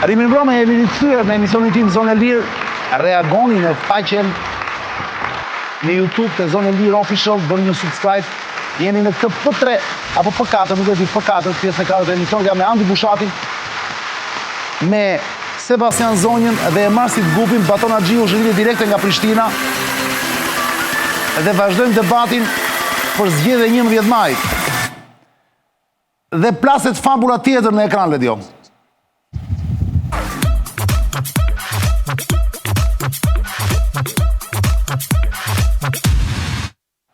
Rimin Broma jemi rikthyer në emisionin tim Zonë e Lirë. Reagoni në faqen në YouTube të Zonë e Lirë Official, bëni një subscribe. Jeni në këtë P3 apo P4, nuk e di, P4, pjesën e 4 të emisionit, jam me Andi Bushatin, me Sebastian Zonjën dhe e Marsit Gupin, Baton Axhiu, zhvilje direkte nga Prishtina. Dhe vazhdojmë debatin për zgjedhje 11 maj. Dhe plaset fabula tjetër në ekran, Ledio.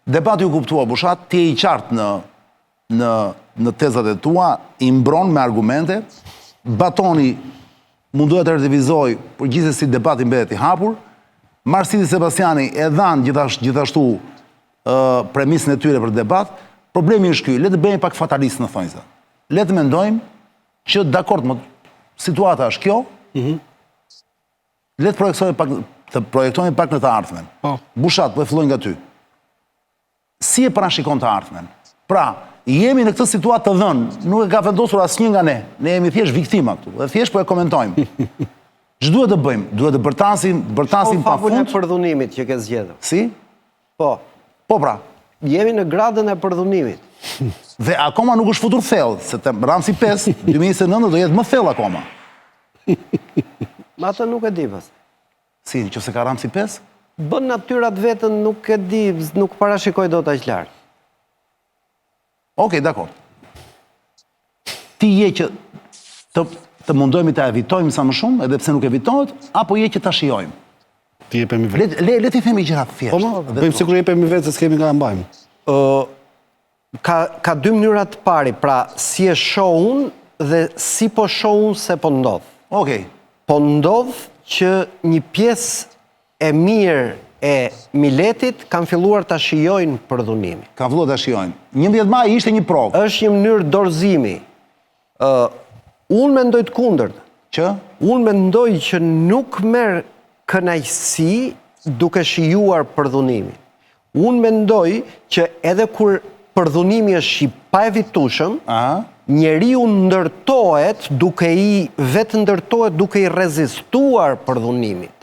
Debati u kuptua, Bushat, ti e i qartë në tezat e tua, i mbron me argumente, Batoni mundohet të revizoj, për gjithsesi debati mbetet i hapur, Marsiti Sebastiani e dhanë gjithashtu premisën e tyre për debat. Problemi është ky, le të bëjmë pak fatalist në thonjza. Le të mendojmë që dakord, situata është kjo, le të projektojmë pak në të ardhmen. Bushat, po e fillojnë nga ty. Si e parashikon të ardhmen? Pra, jemi në këtë situatë të dhënë, nuk e ka vendosur asnjë nga ne. Ne jemi thjesht viktima këtu, dhe thjesht po e komentojmë. Ç'duhet duhet të bëjmë? Duhet të bërtasim pafund. Fabulën e përdhunimit që ke zgjedhur. Si? Po. Po pra. Jemi në gradën e përdhunimit. Dhe akoma nuk është futur thellë, se Ramsi 5, 2029 do jetë më thellë akoma. Ma të nuk e di pas. Si, nëse ka Ramsi 5? Bën natyrat vetën, nuk e di, nuk parashikoj do të aq larg. Okej, dakord. Ti je që të mundojmë të evitojmë sa më shumë, edhe pse nuk evitohet, apo je që ta shijojmë? Ti jepemi vetë. Le ti themi gjëra thjesht. Po, bëjmë sikur jepemi vetë se s'kemi nga mbajmë. Ka dy mënyra të pari, pra si e shoh unë dhe si po shoh unë se po ndodh. Okej. Po ndodh që një pjesë e mirë e miletit kanë filluar të shijojnë përdhunimin. Kanë filluar të shijojnë. 11 maj ishte një provë. Është një mënyrë dorëzimi. Unë mendoj të kundërt. Që? Unë mendoj që nuk merr kënaqësi duke shijuar përdhunimin. Unë mendoj që edhe kur përdhunimi është i paevitueshëm, njeriu ndërtohet duke i rezistuar përdhunimit.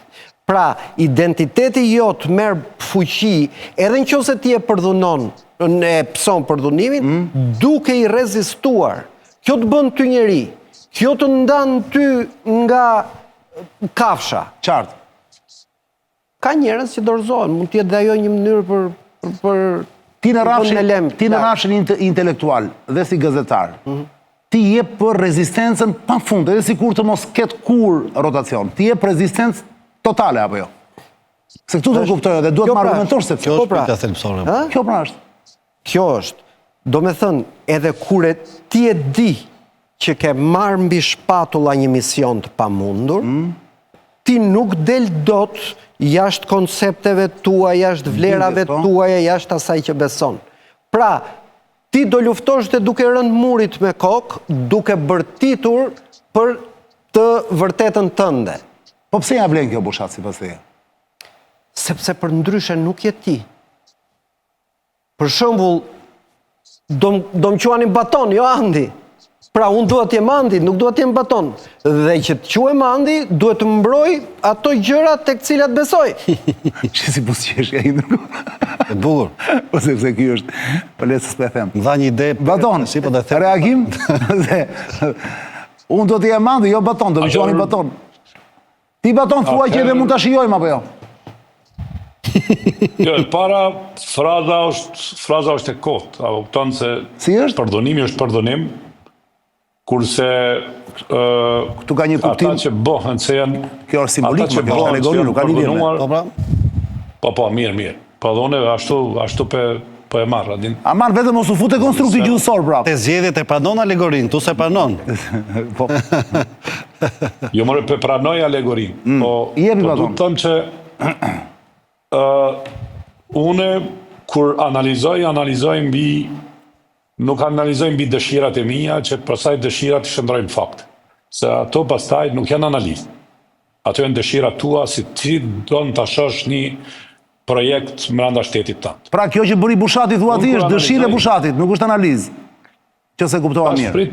Pra, identiteti jot merr fuqi, edhe nëse ti e përdhunon, e pson përdhunimin, duke i rezistuar. Kjo të bën ty njeri, kjo të ndan ty nga kafsha. Qartë. Ka njerëz që dorëzohen, mund të jetë dhe ajo një mënyrë për ti në rafshin intelektual dhe si gazetar. Ti jep për rezistencën pafund, edhe sikur të mos ketë kur rotacion. Ti jep rezistencë totale apo jo? Se këtu të kuptojnë dhe duhet më argumentosh se kjo është pika thelbësore. Kjo pra është. Kjo është. Do me thënë, edhe kur ti e di që ke marrë mbi shpatulla një mision të pamundur, ti nuk del dot jashtë koncepteve tua, jashtë vlerave tuaja, jashtë asaj që beson. Pra, ti do luftosh dhe duke rënë murit me kokë, duke bërtitur për të vërtetën tënde. Po pse ja vlen kjo, Bushat, sipas teje? Sepse për ndryshe nuk je ti. Për shembull, do më quanin Baton, jo Andi. Pra, unë duhet jem Andi, nuk duhet jem Baton. Dhe që të quem Andi, duhet të mbroj ato gjëra tek cilat besoj. Që si pusqesh ka i nuk? E bukur. Po sepse ky është, po le të s'pe them. Më dha një ide. Baton, reagim? Unë do të jem Andi, jo Baton, do më quanin Baton. Ti Baton thua që edhe mund të shijojmë apo jo? Jo, e para, fraza është e kotë. A kupton se përdhunimi është përdhunim, kurse këtu ka një kuptim. Ata që bëhen, se janë... Kjo është simbolik, kjo është alegori, nuk ka lidhje me. Po, mirë. Përdhune, ashtu po e marrë. Aman, vetëm mos u fute konstrukti gjydhësor, prapë. Te zgjedhjet e pranon alegorin, tu se pranon. Jo, more, pe pranoj alegorin. Po, du të thëmë që une, kur analizoj nuk analizoj mbi dëshirat e mia, që pastaj dëshirat shndrojnë fakt. Se ato pastaj nuk janë analizë. Ato janë dëshirat tua, si ti do në të shosh një projekt mbranda shtetit tanë. Pra kjo që bëri Bushati thua ti është dëshirë e Bushatit, nuk është analizë. Që se kuptova mirë.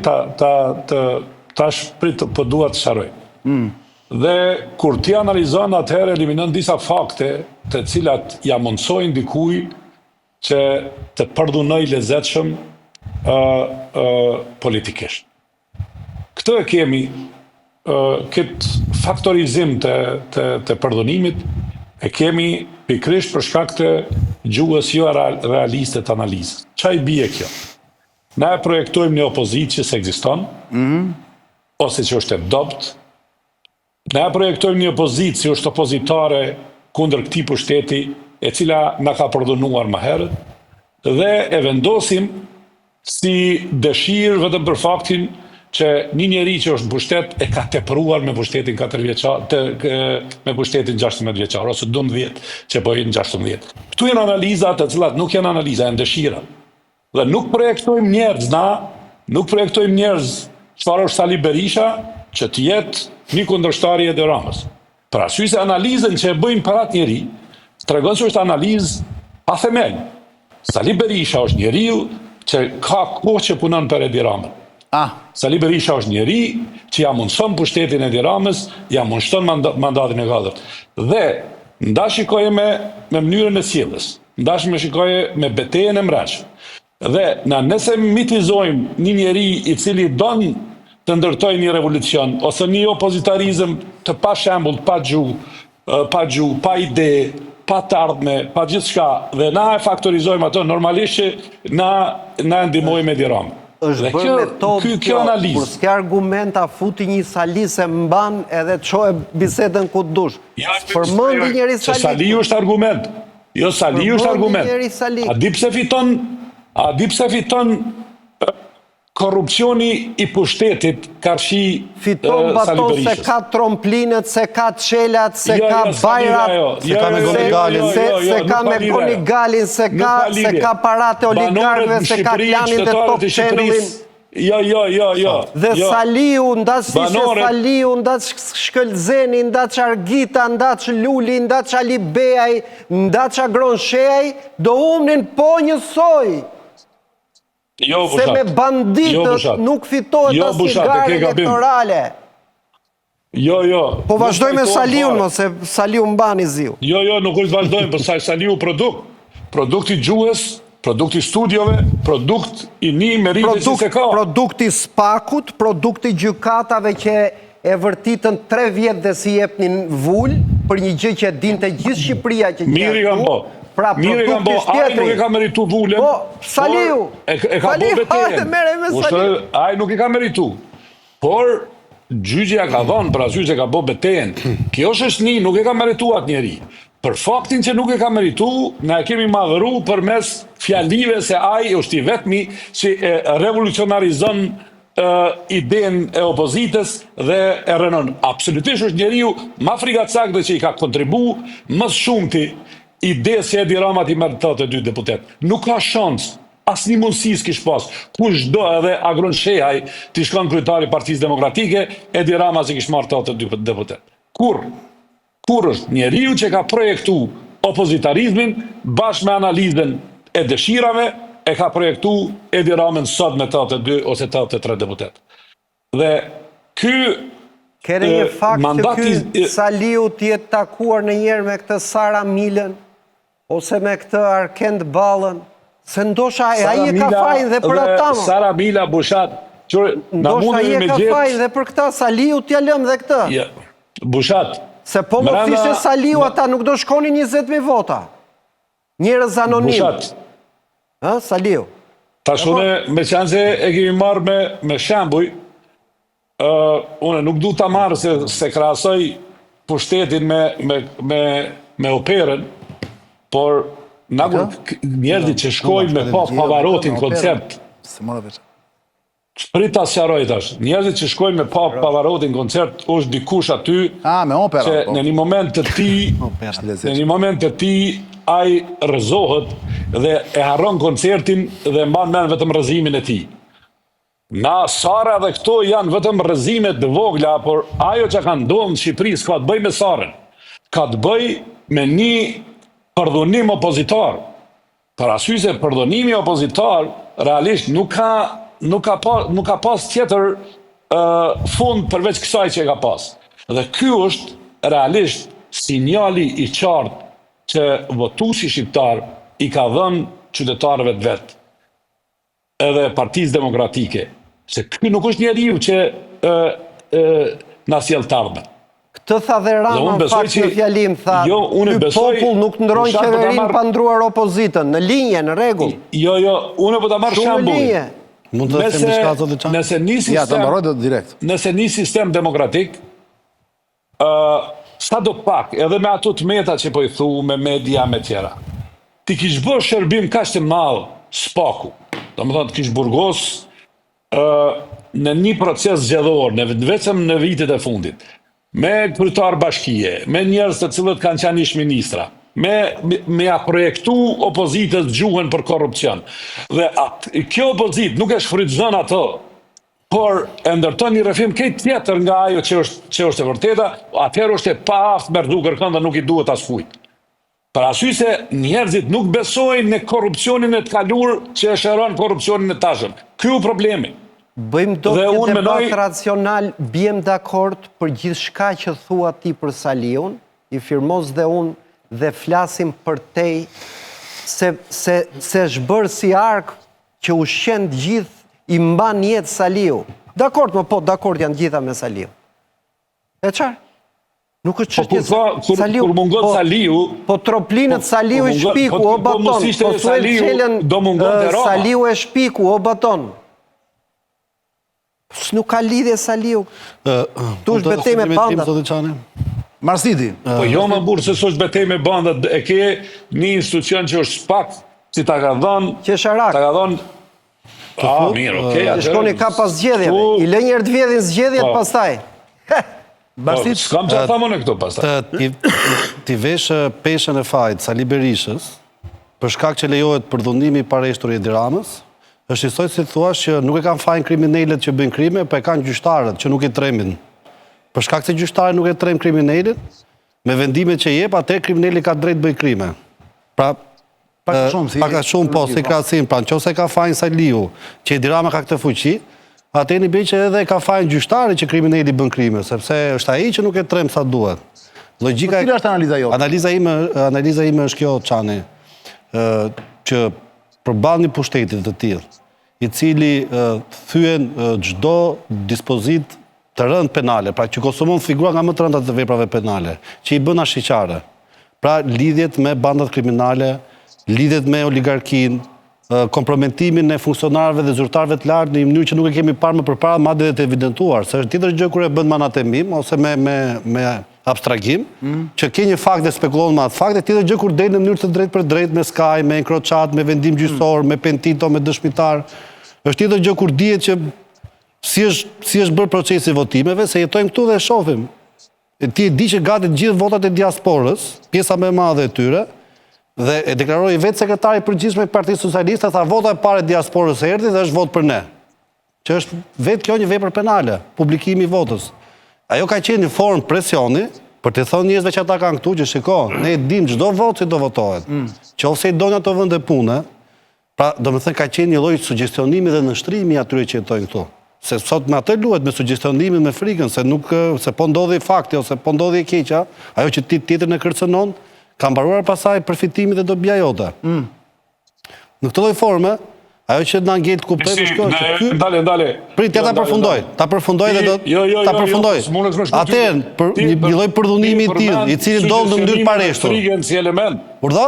Ta shprit po dua të sharoj. Dhe kur ti analizon atëherë eliminon disa fakte të cilat ja mundsojnë dikuj që të përdhunoj lezetshëm politikisht. Këtë e kemi, këtë faktorizim të përdhunimit, e kemi pikrisht për shkak të gjuhës jo realiste të analizës. Çfarë i bie kjo? Ne projektojmë një opozitë që s'ekziston, ose që është e dopt. Ne projektojmë një opozitë që është opozitare kundër këtij pushteti, e cila na ka përdhunuar më herët, dhe e vendosim si dëshirë vetëm për faktin që një njeri që është në pushtet e ka tepruar me pushtetin 4 vjeçar, me pushtetin 16 vjeçar, ose 12 që po jenë 16. Këtu janë analiza të cilat nuk janë analiza, janë dëshira. Dhe nuk projektojmë njerëz nuk projektojmë njerëz çfarë është Sali Berisha që të jetë një kundërshtar i Edi Ramës. Për arsye se analizën që e bëjmë për atë njeri, tregon se është analizë pa themel. Sali Berisha është njeriu që ka kohë që punon për Edi Ramën. Sali Berisha është njeri që ja mundson pushtetin e Edi Ramës, ja mundson mandatin e 4. Dhe nda shikoje me mënyrën e sjelljes, nda shikoje me betejën e mreçme. Dhe nëse mitizojmë një njeri i cili don të ndërtojë një revolucion, ose një opozitarizëm të pa shembull, pa gjuhë, pa ide, pa të ardhme, pa gjithçka, dhe na e faktorizojmë ato, normalisht që na ndihmojmë Edi Ramën. Është bërë metodë kjo, kur s'ke argumenta futi një Sali se mban edhe të çohe bisedën ku dush. Përmendi njëri Sali. Saliu është argument. Jo, Saliu është argument. A di pse fiton korrupsioni i pushtetit karshi fiton baton se ka tromplinet, se ka çelat, se ka bajrat, se ka me Gonigalin, se ka me Gonigalin, se ka parate oligarkëve, se ka klanin dhe Top Channelin. Jo. Dhe Saliu, ndaç Saliu, ndaç Shkëlzeni, ndaç Argita, ndaç Luli, ndaç Ali Beaj, ndaç Agronshej, do humnin po njësoj. Se me banditët nuk fitohet asnjë garë elektorale. Jo. Po vazhdoj me Saliun, se Saliu mbani ziu. Jo, nuk është vazhdojmë, për Saliu produkti gjuhës, produkti studiove, produkt i një meritë që se ka. Produkti spakut, produkti gjykatave që e vërtitën 3 vjetë dhe si jepnin vull, për një gjë që dinte gjithë Shqipëria që Miri kam bo. Pra produkti Ai nuk e ka meritu vullën. Po, Saliu. E ka bo betejën. Ai nuk e ka meritu. Por, gjyqja ka dhonë, pra gjyqja ka bo betejën. Kjo është një, nuk e ka meritu atë njeri. Për faktin që nuk e ka meritu, na e kemi madhëru për mes fjalive se ai është i vetmi që revolucionarizon idenë e opozitës dhe e rënon. Absolutisht është njeriu ma frigacak dhe që i ka kontribu më shumëti ide se Edi Rama ti merr 82 deputet. Nuk ka shans, asnjë mundësi s'kish pas. Kush do edhe Agronshej ti shkon kryetari i Partisë Demokratike, Edi Rama si kish marrë 82 deputet. Kur është njeriu që ka projektu opozitarizmin bashkë me analizën e dëshirave, e ka projektu Edi Ramën sot me 82 ose 83 deputet. Dhe ky kere një fakt që ky Saliu t'jetë takuar në njerë me këtë Sara Milën, ose me këtë Arkend Ballën, se ndosha ai e ka fajin dhe për ata. Sara Mila Bushat, ndosha ai e ka fajin dhe për këta Saliu t'ja lëm dhe këtë. Bushat. Se po më fishte Saliu ata nuk do shkonin 20.000 vota. Njerëz anonim. Bushat. Saliu. Tash unë me qenë se e kemi marrë me shembuj, unë nuk du ta marrë se krahasoj pushtetin me operën, por njerëzit që shkojnë me pa Pavarotin koncert, prit ta sqaroj tash, njerëzit që shkojnë me pa Pavarotin koncert, është dikush aty që në një moment të ti ai rrëzohet dhe e harron koncertin dhe mban mend vetëm rrëzimin e tij. Na Sara dhe këto janë vetëm rrëzimet të vogla, por ajo që ka ndodhur në Shqipëri s'ka të bëjë me Sarën. Ka të bëjë me një përdhunim opozitar. Për arsye se përdhunimi opozitar realisht nuk ka pas tjetër fund përveç kësaj që e ka pas. Dhe ky është realisht sinjali i qartë që votuesi shqiptar i ka dhënë qytetarëve të vet, edhe Partisë Demokratike, se ky nuk është njeriu që na sjell të ardhmen. Këtë tha dhe Rama në fakt në fjalim, tha, ky popull nuk ndron qeverinë pa ndruar opozitën, në linje, në rregull. Jo, unë po ta marr shembull. Mund të them diçka zotë Çan? Nëse një sistem, ja, ta mbaroj direkt. Nëse një sistem demokratik, sa do pak, edhe me ato të meta që po i thu, me media, me tjera, ti kish bërë shërbim kaq të madh spaku. Domethënë të kish burgos në një proces zgjedhor, vetëm në vitet e fundit, me kryetar bashkie, me njerëz të cilët kanë qenë ish ministra, me a projektu opozitës gjuhën për korrupsion. Dhe kjo opozitë nuk e shfrytëzon ato, por e ndërton një rrëfim këtë tjetër nga ajo që është e vërteta, atëherë është e paaftë merdu kërkon dhe nuk i duhet as fujt. Për arsye se njerëzit nuk besojnë në korrupsionin e të kaluar që e shëron korrupsionin e tashëm. Ky u problemi. Bëjmë do një debat racional, bjem dakord për gjithçka që thua ti për Saliun, i firmos dhe unë dhe flasim për tej se është bërë si ark që u shën gjithë i mban jetë Saliu. Dakord, dakord janë gjitha me Saliu. E qarë? Nuk është çështje Saliu. Kur mungon Saliu, po troplinët Saliu e shpiku o baton. Po thuaj çelën Saliu e shpiku o baton. S'nuk ka lidhje Saliu. Tu është betej me bandat. Marsiti. Po jo më burë se s'është betej me bandat, e ke një institucion që është spak, si ta ka dhënë. Qesharak. Ta ka dhënë. Mirë, okej. Shkoni ka pas zgjedhjeve. I lë njerë të vjedhin zgjedhjet pastaj. S'kam që thamë në këto pastaj. Ti vesh peshën e fajt Sali Berishës, për shkak që lejohet përdhunimi i pareshtur i Edi Ramës, është njësoj si thuash që nuk e kanë fajin kriminalet që bëjnë krime, po e kanë gjyqtarët që nuk e tremin. Për shkak se gjyqtarët nuk e trem kriminalet, me vendimet që jep, atë kriminali ka drejt bëj krime. Pra, paka shumë po, si krasim, pra nëse ka fajin Saliu, që Edi Rama ka këtë fuqi, atë një bëj që edhe ka fajin gjyqtarët që kriminali bën krime, sepse është ai që nuk e trem sa duhet. Logjika cila është analiza jote? Analiza ime është kjo, Çani, që përballë një pushtetit të tillë, i cili thyen çdo dispozit të rënd penale, pra që konsumon figura nga më të rënda të veprave penale, që i bën ashiqare. Pra lidhjet me bandat kriminale, lidhjet me oligarkin, kompromentimin e funksionarëve dhe zyrtarëve të lartë në një mënyrë që nuk e kemi parë më përpara, madje edhe të evidentuar, se është tjetër gjë kur e bën me anatemim ose me abstragim, që ke një fakt dhe spekulon me atë fakt, e tjetër gjë kur del në mënyrë të drejtë për drejtë me skaj, me encrochat, me vendim gjyqësor, me pentito, me dëshmitar. Është tjetër gjë kur dihet që si është bërë procesi votimeve, se jetojmë këtu dhe e shohim. Ti e di që gati të gjithë votat e diasporës, pjesa më e madhe e tyre, dhe e deklaroi vetë sekretari i përgjithshëm i Partisë Socialiste, tha vota e parë e diasporës erdhi dhe është votë për ne. Që është vetë kjo një vepër penale, publikimi i votës. Ajo ka qenë një formë presioni për të thonë njerëzve që ata kanë këtu që shiko, ne e dim çdo votë si do votohet. Qofse i doni ato vende pune, pra domethënë ka qenë një lloj sugjestionimi dhe nështrimi atyre që jetojnë këtu. Se sot me atë luhet me sugjestionimin, me frikën, se po ndodhi fakti ose po ndodhi e keqa, ajo që ti tjetrin e kërcënon, ka mbaruar pasaj përfitimi dhe dobia jote. Në këtë lloj forme, ajo që na ngel të kuptojmë është kjo që ky. Ndale. Prit ta përfundoj. Ta përfundoj dhe do ta përfundoj. Atëherë, një lloj përdhunimi i tillë, i cili ndodh në mënyrë pareshtur. Frikën si element. Urdhë?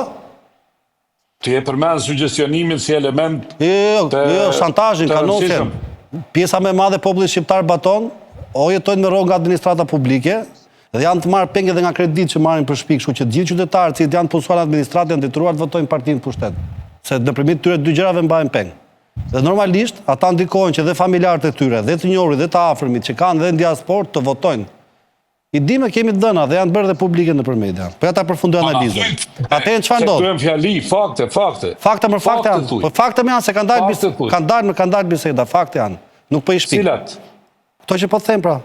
Ti e përmend sugjestionimin si element. Jo, shantazhin, kanosen. Pjesa më e madhe e popullit shqiptar baton, o jetojnë me rrogë nga administrata publike, dhe janë të marrë penge dhe nga kredit që marrin për shpik, kështu që gjithë qytetarët që janë punësuar në administratë janë detyruar të votojnë partinë pushtet. Se nëpërmjet tyre dy gjërave mbajnë pengë. Dhe normalisht ata ndikojnë që dhe familjarët e tyre, dhe të njohurit, dhe të afërmit që kanë dhe në diasporë të votojnë. I dimë kemi të dhëna dhe janë bërë dhe publike nëpër media. Po ja ta përfundoj analizën. Atëherë çfarë ndodh? Këtu janë fjali, fakte. Fakte më fakte janë. Po fakte më janë se kanë dalë biseda, fakte janë. Nuk po i shpik. Cilat? Kto që po them pra.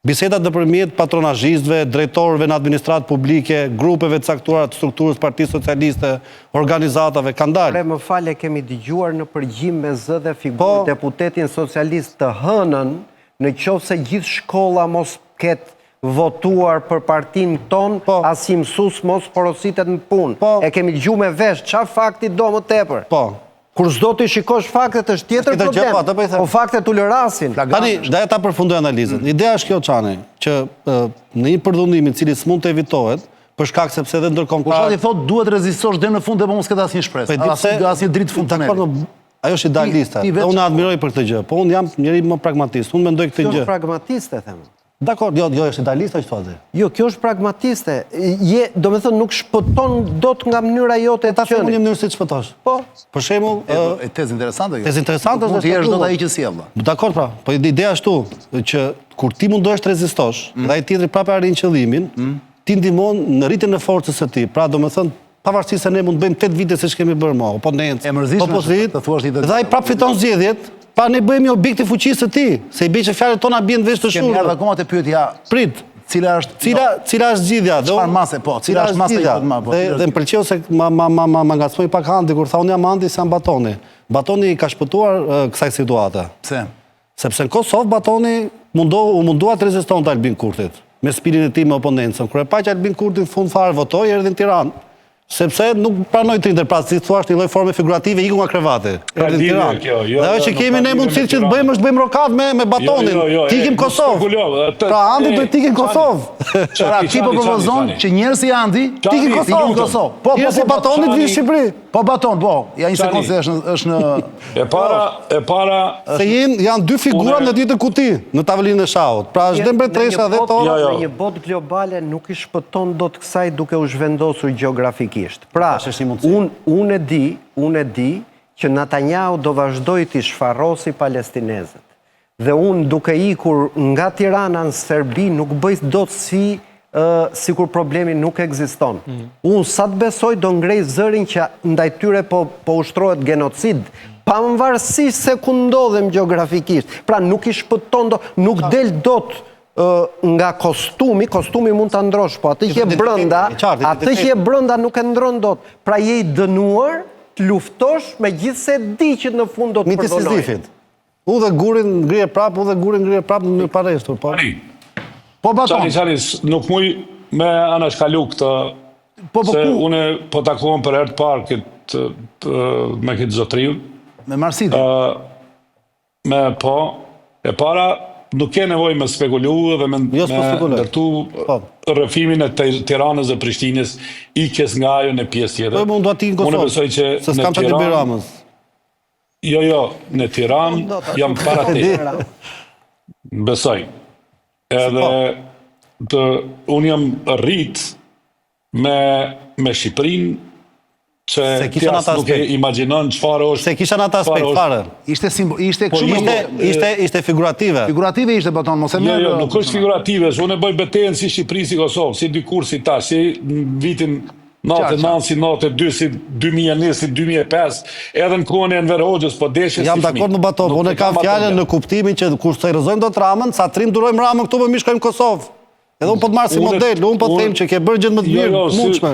Bisedat nëpërmjet patronazhistëve, drejtorëve në administratë publike, grupeve të caktuara të strukturës Partisë Socialiste, organizatave kanë dalë. Më fale, kemi dëgjuar në përgjim me zë dhe figurë deputetin socialist të hënën, në qoftë se gjithë shkolla mos ketë votuar për partin ton, Po. as i mësus mos porositet në punë. Po. E kemi gju me vesh, qa fakti do më tepër? Po. Kur s'do të shikosh faktet është tjetër Është tjetër gjë, po, atë po i problem, them. po faktet u lërasin. Tani, daja ta përfundoj analizën. Ideja është kjo, Çani, që në një përdhunim i cili s'mund të evitohet, për shkak sepse edhe ndërkombëtar Pushati thot duhet rezistosh deri në fund dhe mos ketë asnjë shpresë. Asnjë dritë fund të Dakor, ajo është idealiste. ti Dhe veç- unë admiroj për këtë gjë, po unë jam njëri më pragmatist. Unë mendoj këtë Kjo gjë. është pragmatiste, them. Dakor, jo, është idealiste që thotë. Jo, kjo është pragmatiste. Do me thënë, nuk shpëton dot nga mënyra jote Ta të shumë një qenë. mënyrë si të shpëtosh. Po, Për shembull, E tezë interesante kjo. Tezë interesante Mund është të jesh dot shkaktuar. ai që sjell. Dakor pra, po ideja është tu, që kur ti mundohesh të rezistosh, dhe ai tjetri prapë arrin qëllimin, ti ndihmon në rritjen e forcës së tij. Pra, domethënë, pavarësisht se ne mund të bëjmë 8 vite siç kemi bërë më, oponencë, E mërzitshme opozit, të thuash një dhe ai prapë fiton zgjedhjet, pa ne bëhemi objekti i fuqisë së tij, se i bie që fjalët tona bien veç të Kemi ardhur shurë. akoma te pyetja Prit, cila është cila është zgjidhja? Dhe Çfarë unë- mase, po, cila është masa i zgjidhja? kot më, po, Dhe cila është- dhe më pëlqeu se ma ngacmoi pak Handi kur tha unë jam Handi se jam Batoni. Batoni ka shpëtuar kësaj situate. pse? Sepse në Kosovë Batoni u mundua të rezistonte Albin Kurtit me spiritin e tij me oponencën. Kur e pa që Albin Kurti në fund fare votoi, erdhi në Tiranë. Sepse nuk pranoi të rinte, pra si thua një lloj forme figurative iku nga krevati. Erdhi në lidhje Tiranë. kjo, jo, Dhe ajo që nuk kemi ka ne lidhje mundësi me që të Tiranë. bëjmë është bëjmë rokat me Batonin. Ti ikim nuk Kosovë. spekuloj, Pra Andi do të ikim Kosovë. Pra ti po propozon që njerëz si Andi Ti ikim Çani, Kosovë. lutem. Kosovë. Po, Njerëz si Batonit Çani. vinë në Shqipëri. Po Baton, po. Ja një Çani. sekondë se është në E para Se janë dy figura Unë- në ditën kuti në tavolinë e shahut. Pra është dhe mbretëresha dhe to. Jo, jo. Në një botë globale nuk i shpëton dot kësaj duke u zhvendosur gjeografikisht. Pra, Tash është një mundësi. unë e di që Netanyahu do vazhdoj të shfarrosi palestinezët. Dhe unë duke ikur nga Tirana në Serbi nuk bëj dot si kur problemi nuk ekziston. Unë sa të besoj do ngrej zërin që ndaj tyre po ushtrohet genocid, pavarësisht se ku ndodhem gjeografikisht. Pra nuk i shpëton nuk del dot nga kostumi mund të ndrosh, po atë që e brënda, nuk e ndron dot. Pra je i dënuar të luftosh me gjithë se di që në fund do të Miti përdonoj. Sizifit. U dhe gurin ngrije prapë, u dhe gurin ngrije prapë në mënyrë pareshtur, po. Po Baton. Çani, nuk muj me anashkalu këtë, se une po takuam për herë të parë me këtë zotriun, Me Marsidin. E para nuk ke nevojë me spekulu dhe me ndërtu rrëfimin e Tiranës dhe Prishtinës, ikjes nga ajo në pjesë tjetër. Po, unë do ati në Kosovë, Unë besoj që se s'kam që të Biramës. Jo, në Tiranë jam para te. Besoj. Edhe unë jam rrit me Shqipërinë që ti as nuk e imagjinon çfarë është. Se kisha në atë aspekt fare. Ishte kështu. Ishte figurative. Figurative ishte Baton, mos e merr. Jo, nuk është figurative, unë e bëj betejën si Shqipëri si Kosovë, si dy kur si tash, si në vitin 99, si 92, si 2001, si 2005, edhe në kohën e Enver Hoxhës, po deshe si fëmijë. Jam dakord me Baton, unë e kam fjalën në kuptimin që kur seriorizojmë dot Ramën, sa trim durojmë Ramën këtu, më shkojmë Kosovë. Edhe unë po të marr si model, unë po të them që ke bërë gjë më të mirë, mundshme.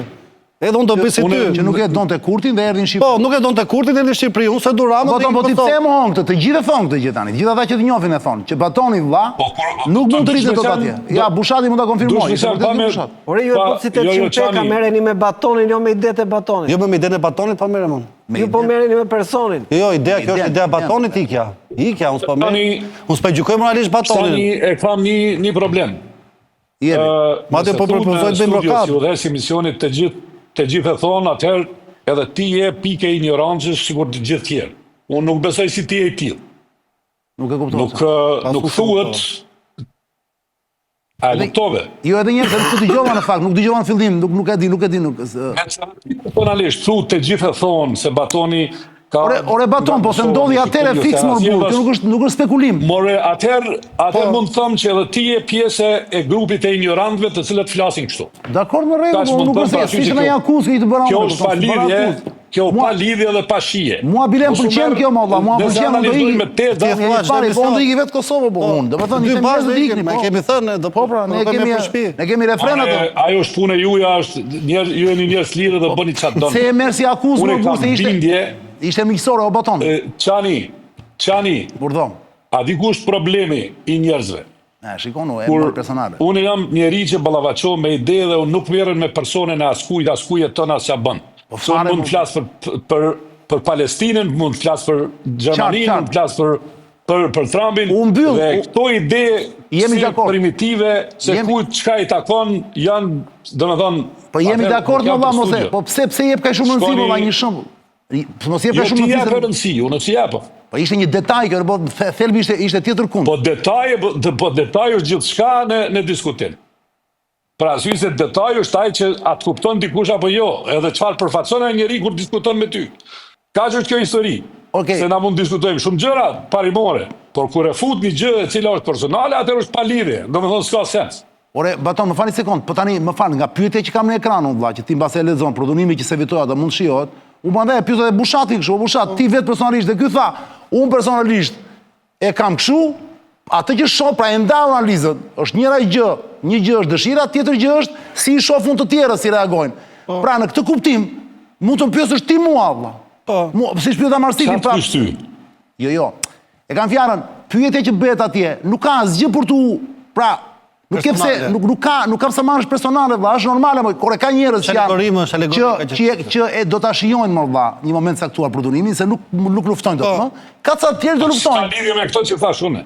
Edhe unë do bëj si ty. Që nuk e donte Kurtin dhe erdhi në Shqipëri. Po, nuk e donte Kurtin dhe në Shqipëri, unë se du Ramën. Po ti pse mohon këtë? Të gjithë e thon këtë gjë tani. Të gjithë ata që të njohin e thon që Batoni vlla nuk mund të rritet dot atje. Ja, Bushati mund ta konfirmojë. Ore ju e po si të Çimteka merreni me Batonin, jo me idetë e Batonit. Jo me idenë e Batonit, po merrem unë. Ju po merreni me personin. Jo, kjo është ideja e Batonit ikja. Ikja, unë s'po merr. Unë s'po gjykoj moralisht Batonin. E kam një problem. Madje po propozoj të bëjmë rokat. Si udhëheqës emisionit të gjithë e thonë, atëherë edhe ti je pike ignorancës sikur të gjithë tjerë. Unë nuk besoj si ti e i tillë. Nuk e kuptoj. Nuk thuhet a kuptove. Jo, edhe një herë nuk dëgjova në fakt, nuk dëgjova në fillim, nuk e di. Personalisht thu të gjithë e thonë se Batoni ka. Ore Baton, po se ndodhi atëre fiks më burr, nuk është spekulim. More atëherë mund të them që edhe ti je pjesë e grupit e ignorantëve të cilët flasin kështu. Dakor, në rregull, nuk është se ishte një akuzë që i të bëra. Kjo është pa lidhje, kjo pa lidhje dhe pa shije. Mua bile më pëlqen kjo më valla, mua pëlqen do i po do i vetë Kosovë po unë. Do të thonë dy bashkë do ikni, ne kemi thënë, do po pra, ne kemi refren atë. Ajo është punë juaja, është ju jeni njerëz lidhë dhe bëni çfarë doni. Se e merr si akuzë më burr, ishte miqësore o Baton. Çani, Burdhom. a di ku është problemi i njerëzve? Shikonu, e mërë personale. Unë jam njeri që ballavaçohem me ide dhe unë nuk merren me personin e askujt e tona s'ja bën. Unë mund të flas për Palestinën, mund të flas për Gjermaninë, mund të flas për Trumpin. Dhe këto ide primitive se kujt çka i takon janë, domethënë, po jemi dakord me valla mos e, po pse jep kaq shumë rëndësi valla një shembull. Mos jep kaq shumë rëndësi. Unë si jap. Po ishte një detaj që po thelbi ishte tjetër kund. Po detaji është gjithçka në diskutim. Pra arsye se detaji është ai që atë kupton dikush apo jo, edhe çfarë përfaqëson ai njeriu kur diskuton me ty. Kaq është kjo histori. Se na mund diskutojmë shumë gjëra parimore, por kur e fut një gjë e cila është personale, atëherë është pa lidhje, domethënë s'ka sens. Ore, Baton, më fal një sekond, po tani më fal nga pyetja që kam në ekran unë vlla, që ti mbase e lexon, prodhunimi që se vitoja dhe mund shijohet, u mandaj e pyeta edhe Bushatin kështu, Bushat, ti vetë personalisht dhe ky tha, unë personalisht e kam kështu, atë që shoh pra e ndau analizën, është njëra gjë, një gjë është dëshira, tjetër gjë është si i shoh fund të tjerë si reagojnë. Pra në këtë kuptim, mund të pyesësh ti mua vlla. Si shpyeta Marsitin, pra. Jo. E kam fjalën, pyetja që bëhet atje, nuk ka asgjë për tu, pra, nuk ke pse, nuk ka pse marrësh personale, valla, është normale, por ka njerëz që do ta shijojnë më valla, një moment saktuar prodhunimin se nuk luftojnë dot, më. Ka ca të tjerë që luftojnë. Ka lidhje me këto që thash unë.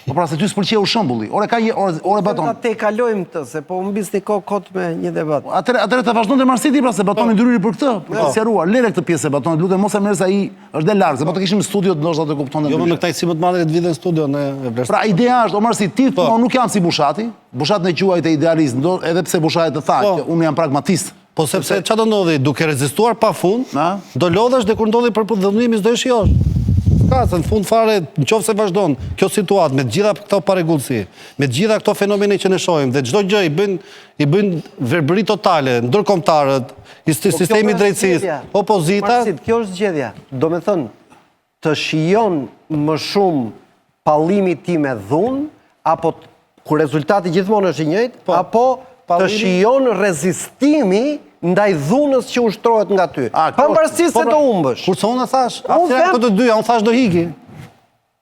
Po pra se ty s'pëlqeu shembulli. Ore Baton. Te kalojmë këtë, se po mbisni kot me një debat. Atëre të vazhdonte Marsiti pra se Batoni ndryri për këtë, për të sqaruar. Lere këtë pjesë Batonit, lutem mos e merr se ai është del larg, se po të kishim në studio ndoshta të kuptonte. Jo, në këtaj si më të madhe të vidhen në studio në vlerësim. Pra ideja është, o Marsit, ti nuk jam si Bushati, Bushat në quajte idealist, edhe pse Bushati të tha që unë jam pragmatist. Po sepse çfarë do ndodhi, duke rezistuar pafund, do lodhesh dhe kur ndodhi për prodhunimin s'do e shijosh. Ka, se në fund fare, në qoftë se vazhdon kjo situatë, me gjitha këto paregullësi, me gjitha këto fenomene që ne shohim, dhe çdo gjë i bëjnë verbëri totale, ndërkombëtarët, sistemi drejtësisë, opozita. Marsit, kjo është zgjedhja. Do me thënë, të shijon më shumë pallimi ti me dhunë, apo kur rezultati gjithmonë është i njëjtë, apo të shijon rezistimi ndaj dhunës që ushtrohet nga ty. Pavarësisht se do humbësh. Kurse unë thash, atë të dyja, unë thash do hiki.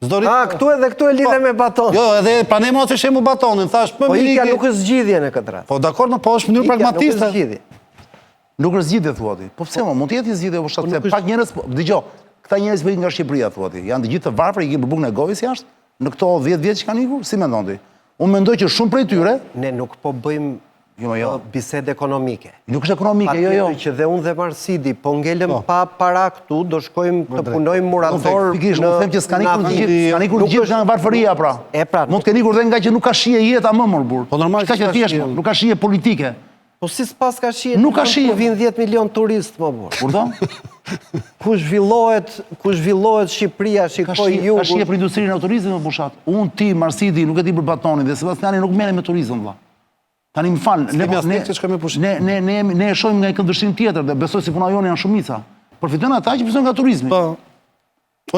Këtu e lidhe me Baton. Jo, edhe pranej mos e shemu Batonin, thash më mirë. Po ikja hiki. nuk është zgjidhje në këtë rast. Po dakor, po është mënyrë pragmatiste. Nuk është zgjidhje thua ti. Po pse mund të jetë zgjidhje, po shtat pak njerëz, dëgjoj, këta njerëz vijnë nga Shqipëria thua ti. Janë të gjithë të varfër, ikin për bukën e gojës jashtë, në këto 10 vjet që kanë ikur, si mendon ti? Unë mendoj që shumë prej tyre, ne nuk po bëjmë bisedë ekonomike. Nuk është ekonomike, jo. Që dhe unë dhe Marsidi, po ngelëm pa para këtu, do shkojmë të punojmë murator. Pikërisht, unë them që s'kan ikur gjithë nga varfëria pra. Mund të kenë ikur dhe nga që nuk ka shije jeta më burr. Po normal që thjesht, nuk ka shije politike. Po si s'pas ka shije? Nuk ka shije. Vinë 10 milion turistë më burr. Kurdo? Ku zhvillohet Shqipëria, shikoj ju. Ka shije për industrinë e turizmit më Bushat. Unë ti Marsidi nuk e di për Batonin dhe Sebastiani nuk merren me turizëm vëlla. Tani më fal, ne e shohim nga një këndvështrim tjetër dhe besoj si puna jonë janë shumica. Përfitojnë ata që përfitojnë nga turizmi. Po.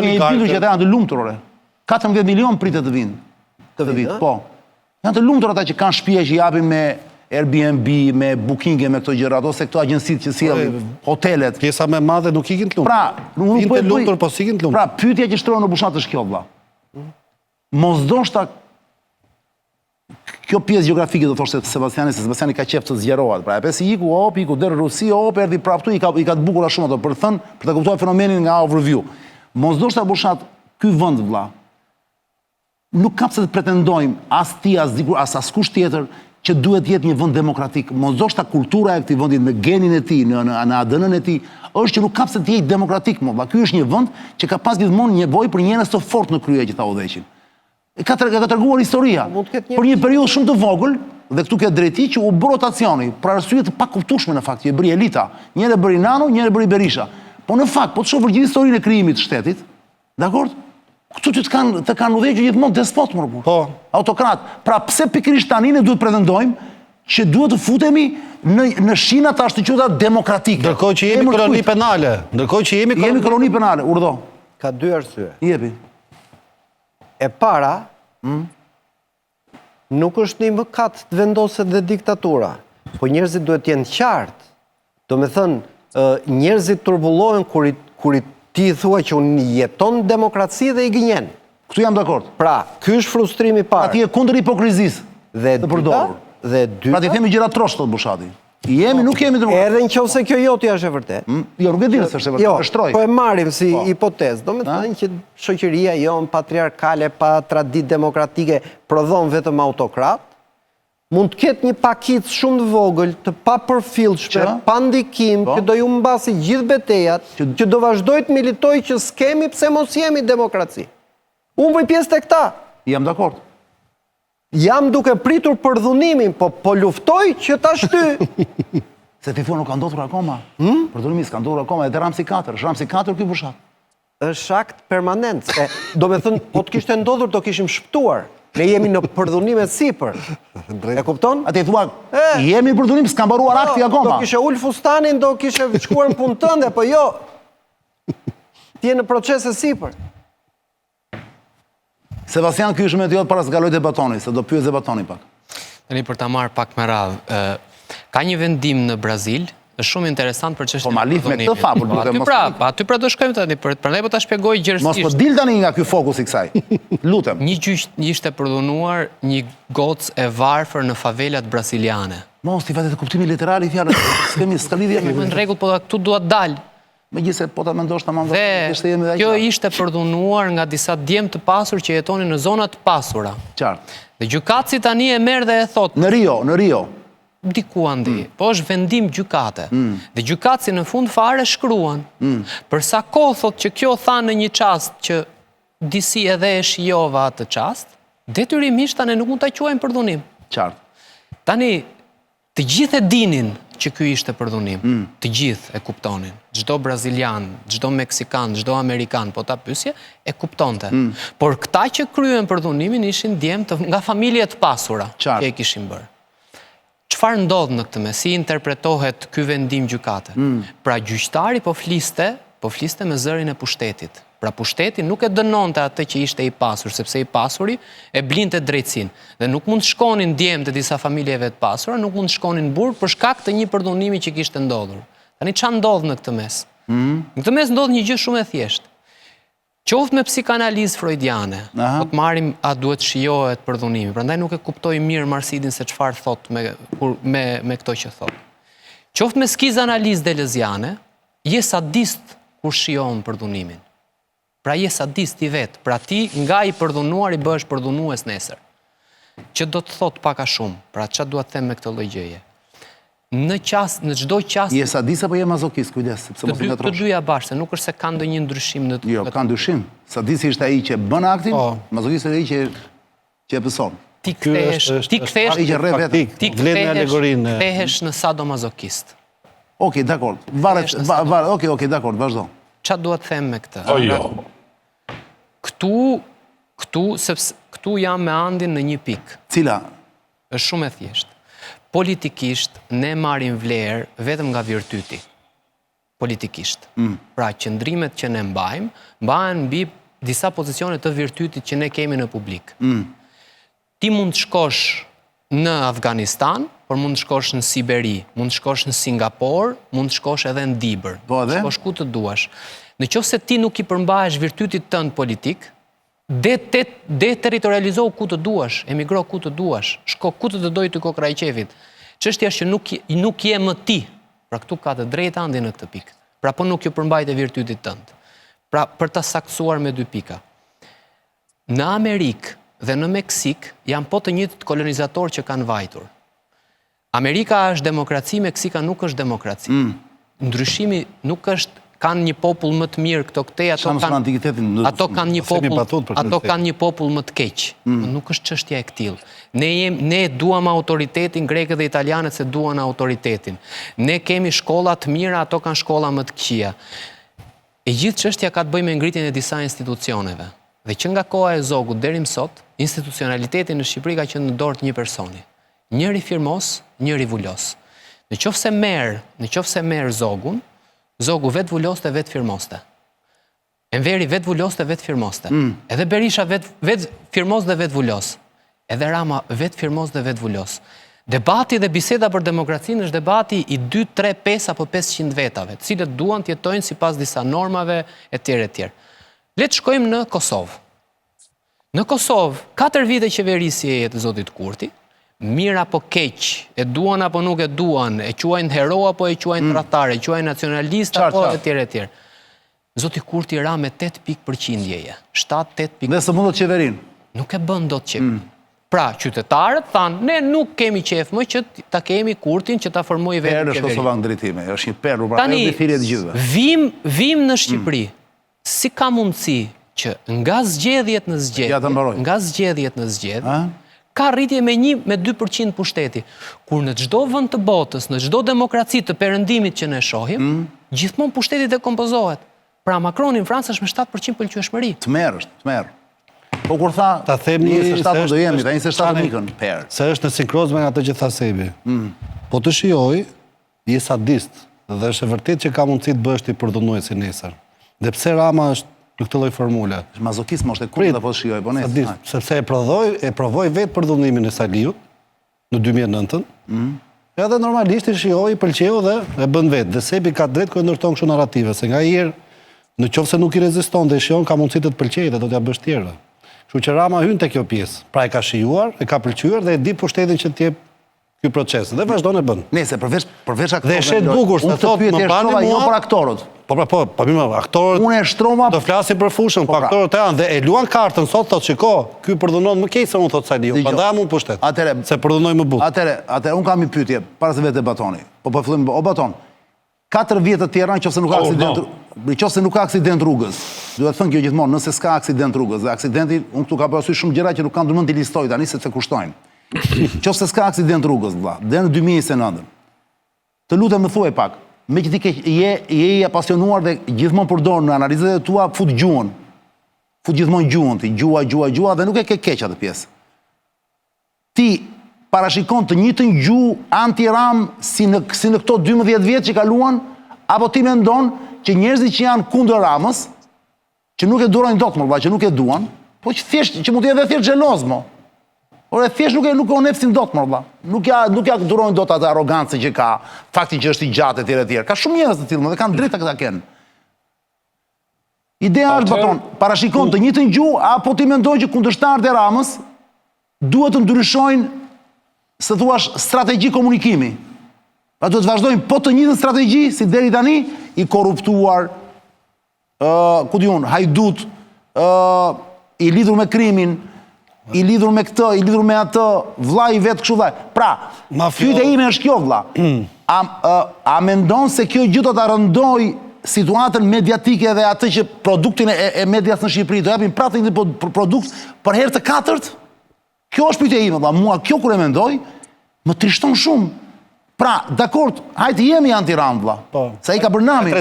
Ne i bindur që ata janë të lumtur ore. 14 milion pritet të vinë. Të vinë, po. Janë të lumtur ata që kanë shtëpi që japin me Airbnb, me Booking, me këto gjëra, ose këto agjensitë që sjellin hotelet. Pjesa më e madhe nuk ikin të lumtur. Pra, nuk po e lumtur, po sikin të lumtur. Pra, pyetja që shtrohen në Bushat është kjo vëlla. Mos ndoshta kjo pjesë gjeografike do thoshte Sebastiani, se Sebastiani ka qef të zgjerohet. Pra, e pesi iku deri Rusi, erdhi praptu, i ka të bukura shumë ato për thënë, për të kuptuar fenomenin nga overview. Mos ndoshta Bushat, ky vend vëlla, nuk ka pse të pretendojmë as ti as askush tjetër që duhet jetë një vend demokratik. Mos ndoshta kultura e këtij vendi në genin e tij, në ADN-n e tij, është që nuk ka pse të jetë demokratik më. Ky është një vend që ka pas gjithmonë nevojë për njerëz të fortë në krye që ta udhëheqin. Ka treguar historia. Për një periudhë shumë të vogël, dhe këtu ke drejti që u bë rotacioni, për arsye të pakuptueshme në fakt, që e bëri elita. Njëri bëri Nano, njëri bëri Berisha. Po në fakt, po të shohësh gjithë historinë e krijimit të shtetit, dakor? Këtu të kanë udhëhequr gjithmonë despot më burr. Po. Autokrat. Pra pse pikërisht tani ne duhet pretendojmë që duhet të futemi në shinat ashtu quajtura demokratike. Ndërkohë që jemi koloni penale. Jemi koloni penale, urdhë. Ka dy arsye. Jepi. E para, nuk është një mëkat të vendoset dhe diktatura, po njerëzit duhet jenë qartë. Do me thënë, njerëzit turbullohen kur i ti thua që unë jeton demokraci dhe i gënjen. Këtu jam dakord. Pra, ky është frustrimi i parë. Ati e kundër hipokrizisë Dhe të përdorur. Pra ti themi gjëra trosh, thot Bushati. Jemi, nuk jemi të Edhe në qoftë se kjo joti është e vërtet. Jo, nuk e di nëse është e vërtet, Jo, e shtroj. po e marrim si hipotezë. Do me thënë që shoqëria jonë patriarkale, pa traditë demokratike, prodhon vetëm autokrat, mund të ketë një pakicë shumë të vogël, të papërfillshme, pa ndikim, që do ju mbasi gjithë betejat, që do vazhdoj të militoj që s'kemi pse mos jemi demokraci. Unë bëj pjesë të këta. Jam dakord. Jam duke pritur përdhunimin, po luftoj që ta shty. Se FIFO nuk ka ndodhur akoma. Përdhunimi s'ka ndodhur akoma, edhe Ramsi 4, është Ramsi 4 ky Bushat. Është akt permanent. Do me thënë, po të kishte ndodhur, do kishim shpëtuar. Ne jemi në përdhunime sipër. E kupton? Ati thua, jemi në përdhunim, s'ka mbaruar akti akoma. Do kishe ullë fustanin, do kishe shkuar në punë tënde, po jo. Ti je në procese sipër. Sebastian, ky është me të jotë para se kaloj debatoni, se do pyes debatoni pak. Tani për ta marrë pak me radhë, ka një vendim në Brazil, është shumë interesant për çështjen Po ma lif me këtë fabull, lutem mos. Aty pra do shkojmë tani, prandaj po ta shpjegoj Mos po gjerësisht. dil tani nga ky fokus i kësaj. Lutem. Një gjyq ishte përdhunuar një gocë e varfër në favelat braziliane. Mos ti vete të kuptimi literal i fjalës. S'ka lidhje Në rregull, po këtu dua të dal. Megjithëse po ta mendosh tamam Dhe kjo ishte përdhunuar nga disa djemë të pasur që jetonin në zona të pasura. qartë. Dhe gjykatësi tani e merr dhe e thot, Në Rio. diku andi, po është vendim gjykate. Dhe gjykatësi në fund fare shkruan. Për sa kohë thot që kjo tha në një çast që disi edhe e shijova atë çast, detyrimisht tani nuk mund ta quajmë përdhunim. Qartë. Tani të gjithë e dinin që ky ishte përdhunim. Të gjithë e kuptonin. Çdo brazilian, çdo meksikan, çdo amerikan, po ta pyesje, e kuptonte. Por këta që kryen përdhunimin ishin djemë nga familje të pasura që e kishin bërë. Çfarë ndodh në këtë mes? Si interpretohet ky vendim gjykate? Pra gjyqtari po fliste me zërin e pushtetit. Pra pushteti nuk e dënonte atë që ishte i pasur, sepse i pasuri e blinte drejtësinë. Dhe nuk mund të shkonin djemë të disa familjeve të pasura, nuk mund të shkonin burg për shkak të një përdhunimi që kishte ndodhur. Tani çfarë ndodh në këtë mes? Në këtë mes ndodh një gjë shumë e thjeshtë. Qoftë me psikanalizë freudiane, po të marrim a duhet shijohet përdhunimi. Prandaj nuk e kuptoj mirë Marsidin se çfarë thot me këto që thot. Qoftë me skizanalizë deleziane, je sadist kur shijon përdhunimin. Pra je sadist i vetë, pra ti nga i përdhunuar i bëhesh përdhunues nesër. Që do të thot pak a shumë, pra çfarë dua të them me këtë lloj gjëje? Në çdo qast Je sadist apo je mazokist, kujdes, sepse mos e ngatrosh. Të dyja bashkë, se nuk është se ka ndonjë ndryshim në Jo, ka ndryshim. Sadisti është ai që bën aktin, mazokisti është ai që e pëson. Ti kthehesh në sadomazokist. Okej, dakord. Okej, dakord, vazhdo. Çfarë dua të them me këtë? O jo. Këtu jam me Andin në një pikë. Cila? Është shumë e thjeshtë. Politikisht ne marrim vlerë vetëm nga virtyti. Politikisht. Pra qëndrimet që ne mbahen mbi disa pozicione të virtytit që ne kemi në publik. Ti mund të shkosh në Afganistan, por mund të shkosh në Siberi, mund të shkosh në Singapur, mund të shkosh edhe në Dibër. Shkosh ku të duash. Në qoftë se ti nuk i përmbahesh virtytit tënd politik, deterritorializohu ku të duash, emigro ku të duash, shko ku të dojë ty kokra i qefit. Çështja është që nuk je më ti. Pra këtu ka të drejtë Andi në këtë pikë. Pra po nuk ju përmbajt e virtytit tënd. Pra për ta saksuar me dy pika. Në Amerikë dhe në Meksik janë po të njëjtët kolonizatorë që kanë vajtur. Amerika është demokraci, Meksika nuk është demokraci. Ndryshimi nuk është kanë një popull më të mirë këto këtej, ato kanë një popull më të keq. Nuk është çështja e këtill. Ne duam autoritetin, grekët dhe italianët se duan autoritetin. Ne kemi shkolla të mira, ato kanë shkolla më të këqija. E gjithë çështja ka të bëjë me ngritjen e disa institucioneve. Dhe që nga koha e Zogut deri më sot, institucionaliteti në Shqipëri ka qenë në dorë të një personi. Njëri firmos, njëri vulos. Në qoftë se merr Zogun, Zogu vetë vuloste, vetë firmoste. Enveri vetë vuloste, vetë firmoste. Edhe Berisha vetë firmos dhe vetë vulos. Edhe Rama vetë firmos dhe vetë vulos. Debati dhe biseda për demokracinë është debati i 2, 3, 5 apo 500 vetave, të cilët duan të jetojnë sipas disa normave etj. Le të shkojmë në Kosovë. Në Kosovë, 4 vite qeverisje të zotit Kurti, mirë apo keq, e duan apo nuk e duan, e quajnë hero apo e quajnë tradhtar, e quajnë nacionalist apo etj. Zoti Kurti ra me 8 pikë përqindjeje. 7-8 pikë. Dhe së mundot qeverin. Nuk e bën dot qeverin. Pra, qytetarët thanë, ne nuk kemi qef më që ta kemi Kurtin që ta formoj vetë Perë është qeverin. Kosova në drejtime, është një perë, pra Tani, është një thirrje të gjithëve. vim në Shqipëri, si ka mundësi që nga zgjedhjet në Ja të mbaroj. zgjedhje, ka rritje me 2% pushteti. Kur në çdo vend të botës, në çdo demokraci të perëndimit që ne shohim, gjithmonë pushteti dekompozohet. Pra Macroni në Francë është me 7% pëlqyeshmëri. Të merë është, të merë. Po kur tha, Ta themi 27 do jemi, ta 27 mikën, perë. Se është në sinkroz me atë që tha Sebi. Po të shijoj, je sadist, dhe është e vërtet që ka mundësi të bësh ti përdunuesi nesër. Dhe pse Rama është në këtë lloj formule? është mazokismo, është e kurrë apo shijoj, po ne. Sadist, sepse e provoi vetë përdhunimin e Saliut në 2009-ën. Edhe normalisht i shijoi, i pëlqeu dhe e bën vetë. Dhe Sebi ka drejt kur ndërton kështu narrative, se nga herë në qoftë se nuk i reziston dhe i shijon, ka mundësi të të pëlqejë dhe do t'ja bësh tjerëve. Kështu që Rama hyn te kjo pjesë. Pra e ka shijuar, e ka pëlqyer dhe e di pushtetin që t'jep ky proces dhe vazhdon e bën. Nëse përveç aktorëve. Dhe shet bukur se thotë më bani mua jo për aktorët. Po mirë, aktorët. Unë e shtrova. Do flasim për fushën, po aktorët e janë dhe e luan kartën sot thotë shiko, ky përdhunon më keq se unë thotë Saliu, prandaj unë pushtet. Se përdhunoj më butë. Atëre unë kam një pyetje para se vetë debatoni. Po fillojmë, o Baton. 4 vjet të tjera nëse nuk ka aksident, nëse nuk ka aksident rrugës. Duhet të thënë kjo gjithmonë, nëse s'ka aksident rrugës, dhe aksidenti, unë këtu ka parasysh shumë gjëra që nuk kam ndërmend të listoj tani se të kushtojnë. Nëse s'ka aksident rrugës, vëlla, dhe në 2029. Të lutem më thuaj pak, me që ti je i apasionuar dhe gjithmonë përdor në analizat e tua fut gjuhën. Fut gjithmonë gjuhën ti, gjua dhe nuk e ke keq atë pjesë. Ti parashikon të njëjtën gjuhë anti-Ram si në këto 12 vjet që kaluan, apo ti mendon që njerëzit që janë kundër Ramës, që nuk e durojnë dot më, që nuk e duan, po që thjesht që mund të jetë thjesht xheloz më. Ore thjesht nuk e onefsin dot më, nuk ja durojnë dot atë arrogancë që ka, fakti që është i gjatë etj. Ka shumë njerëz të tillë dhe kanë drejtë këta kenë. Ideja është Baton, parashikon të njëjtën gjuhë apo ti mendon që kundërshtarët e Ramës duhet të ndryshojnë se thuash strategji komunikimi. Pa duhet të vazhdojnë po të njëjtën strategji si deri tani, i korruptuar, ku diun, hajdut, i lidhur me krimin, i lidhur me këtë, i lidhur me atë, vlla i vet kështu vllai. Pra, pyetja ime është kjo vlla. A mendon se kjo gjë do ta rëndoj situatën mediatike dhe atë që produktin e medias në Shqipëri do japin prapë një produkt për herë të katërt? Kjo është pyetja ime, vlla. Mua kjo kur e mendoj, më trishton shumë. Pra, dakord, hajtë jemi anti-Ram, vlla. Se ai ka bërë namin.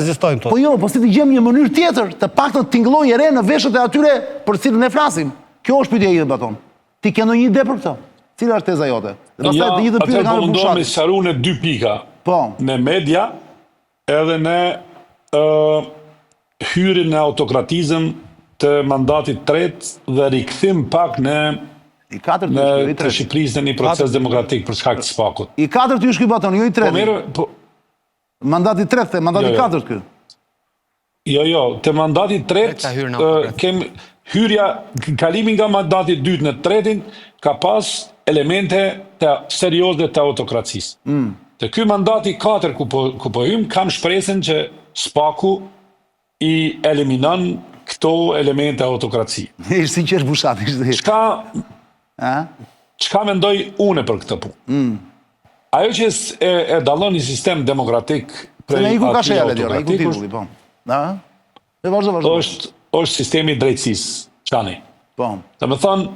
Po jo, po si të gjejmë një mënyrë tjetër, të paktën tingëlloj e re në veshët e atyre për cilën ne flasim. Kjo është pyetja ime, Baton. Ti ke ndonjë ide për këtë? Cila është teza jote? Ja, atë po mundohem me sqaruar në 2 pika. Po. Në media edhe në hyrjen në autokratizëm të mandatit 3 dhe rikthim pak në të Shqipërisë në një proces demokratik për shkak të SPAK-ut. I 4 ty është ky Baton, jo i 3. Po mirë, po mandati 3, mandati 4 ky. Jo, të mandati 3 kemi hyrja, kalimi nga mandati 2 në 3 ka pas elemente të serioze të autokracisë. Të ky mandati 4 ku po hym, kam shpresën që SPAK-u i eliminon këto elemente autokraci. Ishtë sinqesh Bushati. Çka mendoj une për këtë punë? Ajo që e dallon një sistem demokratik prej atij autokratik është sistemi i drejtësisë, çani. Po. Do të thonë,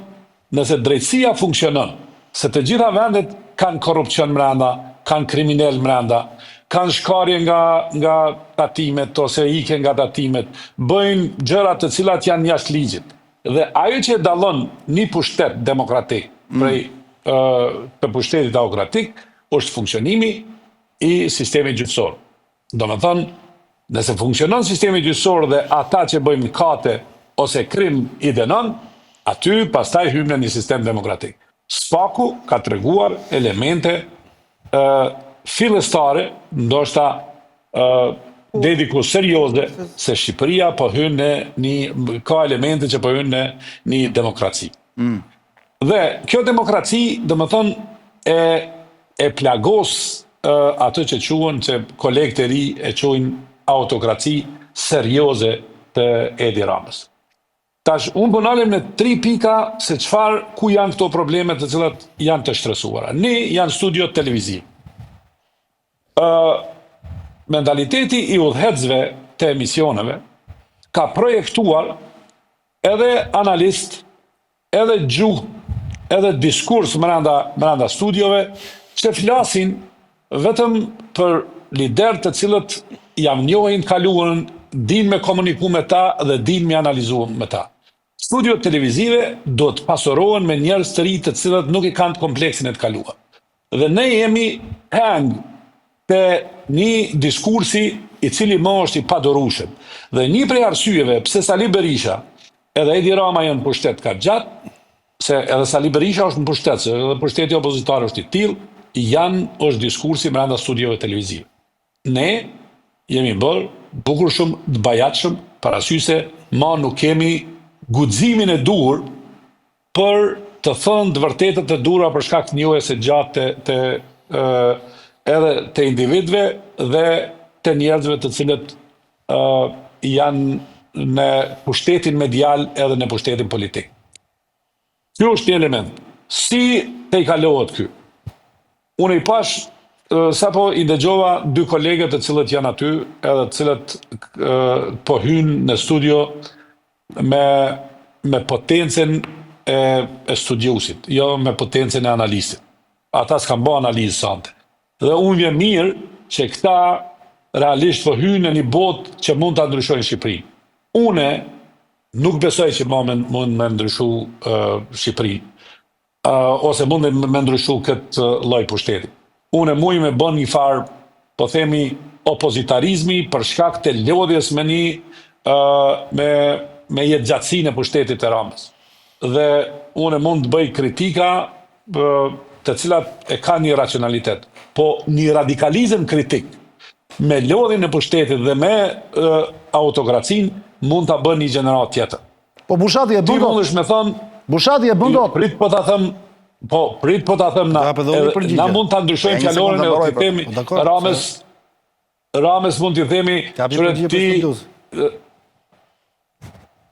nëse drejtësia funksionon, se të gjitha vendet kanë korrupsion brenda, kanë kriminal brenda, kanë shkarje nga tatimet ose ikje nga tatimet, bëjnë gjëra të cilat janë jashtë ligjit. Dhe ajo që dallon një pushtet demokratik prej të pushtetit autokratik është funksionimi i sistemit gjyqësor. Do të thonë, nëse funksionon sistemi gjyqësor dhe ata që bëjnë mëkate ose krim i dënon, aty pastaj hym në një sistem demokratik. SPAK-u ka treguar elemente fillestare, ndoshta deri ku serioze se Shqipëria po hyn në ka elemente që po hyn në një demokraci. Dhe kjo demokraci, domethënë e plagos atë që quhen që kolegët e ri e quajnë autokraci serioze të Edi Ramës. Tash, unë bënalem në 3 pika se ku janë këto probleme të cilat janë të shtresuara. Janë studio televiziv. Mentaliteti i udhëhecësve të emisioneve ka projektuar edhe analist, edhe gjuhë, edhe diskurs mëranda studiove, që flasin vetëm për lider të cilët jam njohin kaluarën, din me komuniku me ta dhe din me analizu me ta. Studio televizive do të pasorohen me njerëz të ri të cilët nuk i kanë të kompleksin e të kaluar. Dhe ne jemi hang të një diskursi i cili më është i padorushëm. Dhe një prej arsyeve pse Sali Berisha edhe Edi Rama janë në pushtet ka gjatë, se edhe Sali Berisha është në pushtet, se edhe pushteti opozitar është i tillë, është diskursi brenda studiove televizive. Ne jemi bërë bukur shumë të bajatshëm, parasysh se ma nuk kemi guximin e duhur për të thënë të vërtetët të dura për shkak të njohjes së gjatë edhe të individëve dhe të njerëzve të cilët janë në pushtetin medial edhe në pushtetin politik. Ky është një element. Si te i kalohet ky? Unë i pash sapo i dëgjova 2 kolegët të cilët janë aty, edhe të cilët po hynë në studio me potencen e studiusit, jo me potencen e analistit. Ata s'kan bë analizë sante. Dhe unë vjen mirë që këta realisht po hynë në një botë që mund ta ndryshojnë Shqipërinë. Une nuk besoj që mund me ndryshu Shqipërinë, ose mund me ndryshu këtë lloj pushteti. Unë muj me bën një farë, po themi, opozitarizmi për shkak të lodhjes me me jetëgjatësinë e pushtetit të Ramës. Dhe unë mund të bëj kritika të cilat e ka një racionalitet. Po një radikalizëm kritik me lodhjen e pushtetit dhe me autokracin mund të bën një gjenerat tjetër. Po Bushati e Ti bën dot. mundesh me thënë, Bushati e bën dot. prit po ta them, na mund ta ndryshojmë fjalorin edhe të themi Ramës mund t'i themi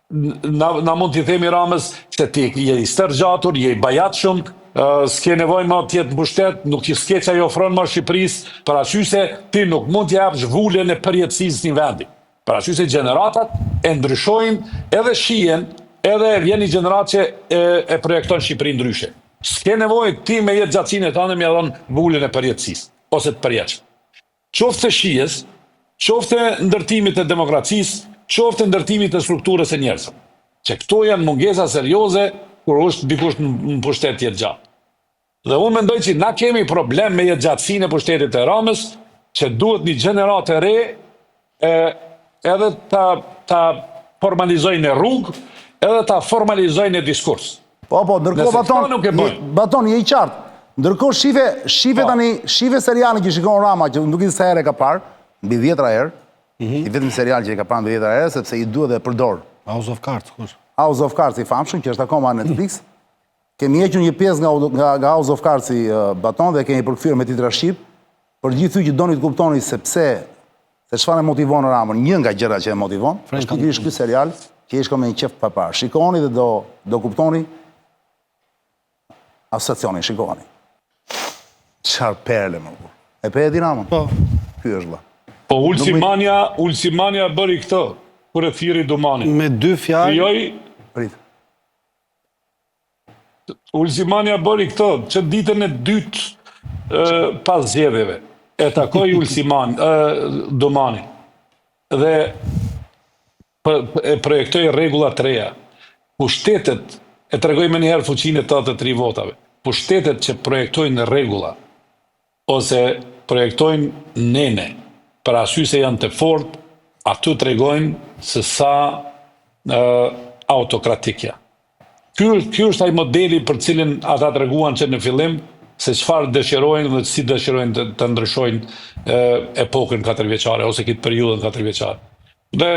na mund t'i themi Ramës se ti je i stërgjatur, je i bajatshëm, s'ke nevojë më tjetë në pushtet, nuk i s'ke që i ofron më Shqipërisë, parasysh se ti nuk mund t'jap zhvulljen e përjetësisë një vendi. Parasysh se gjeneratat e ndryshojnë edhe shijen, edhe vjen një gjenerat që e projekton Shqipërinë ndryshe. S'ke nevojë ti me jetë gjatësinë e tënde me dhon zhvulljen e përjetësisë, ose të përjetshme. Qoftë shijes, qoftë ndërtimit të demokracisë, qoftë ndërtimit të strukturës e njerëzve. Që këto janë mungesa serioze kur është dikush në pushtet jetë gjatë. Dhe unë mendoj që na kemi problem me jetë gjatësinë e pushtetit të Ramës, që duhet një gjenerat e re edhe ta formalizojnë e rrugë, edhe ta formalizojnë e diskurs. Po, ndërkohë Baton, je i qartë. Ndërkohë shive serialin që shikon Rama, që nuk i se herë e ka parë, mbi 10 herë, i vetëm serial që i ka parë mbi 10 herë, sepse i duhet dhe përdor. House of Cards, kush? House of Cards i famshëm, që është akoma në Netflix. Kemi hequr një pjesë nga House of Cards i Baton dhe kemi përkthyer me titra shqip, për gjithë që doni të kuptoni se çfarë motivon Ramën, një nga gjërat që e motivon, është pikërisht ky serial që ishte me një qef pa parë. Shikoni dhe do kuptoni asociacionin, shikoni. Çfarë perle më burr. E pe Edi Ramën? Po. Ky është vëlla. Po Ulsimania bëri këtë, kur e thiri Dumanin. Me 2 fjalë. Prit. Ulsimania bëri këtë, që ditën e dytë pas zgjedhjeve, e takoi Dumanin. Dhe e projektoi rregulla të reja. Pushtetet, e tregoj më njëherë fuqinë e 83 votave, pushtetet që projektojnë rregulla, ose projektojnë nene, për arsye se janë të fortë, aty tregojnë se sa autokratikja. Ky është ai modeli për cilin ata treguan që në fillim se çfarë dëshirojnë dhe si dëshirojnë të ndryshojnë epokën 4 vjeçare ose këtë periudhën 4 vjeçare. Dhe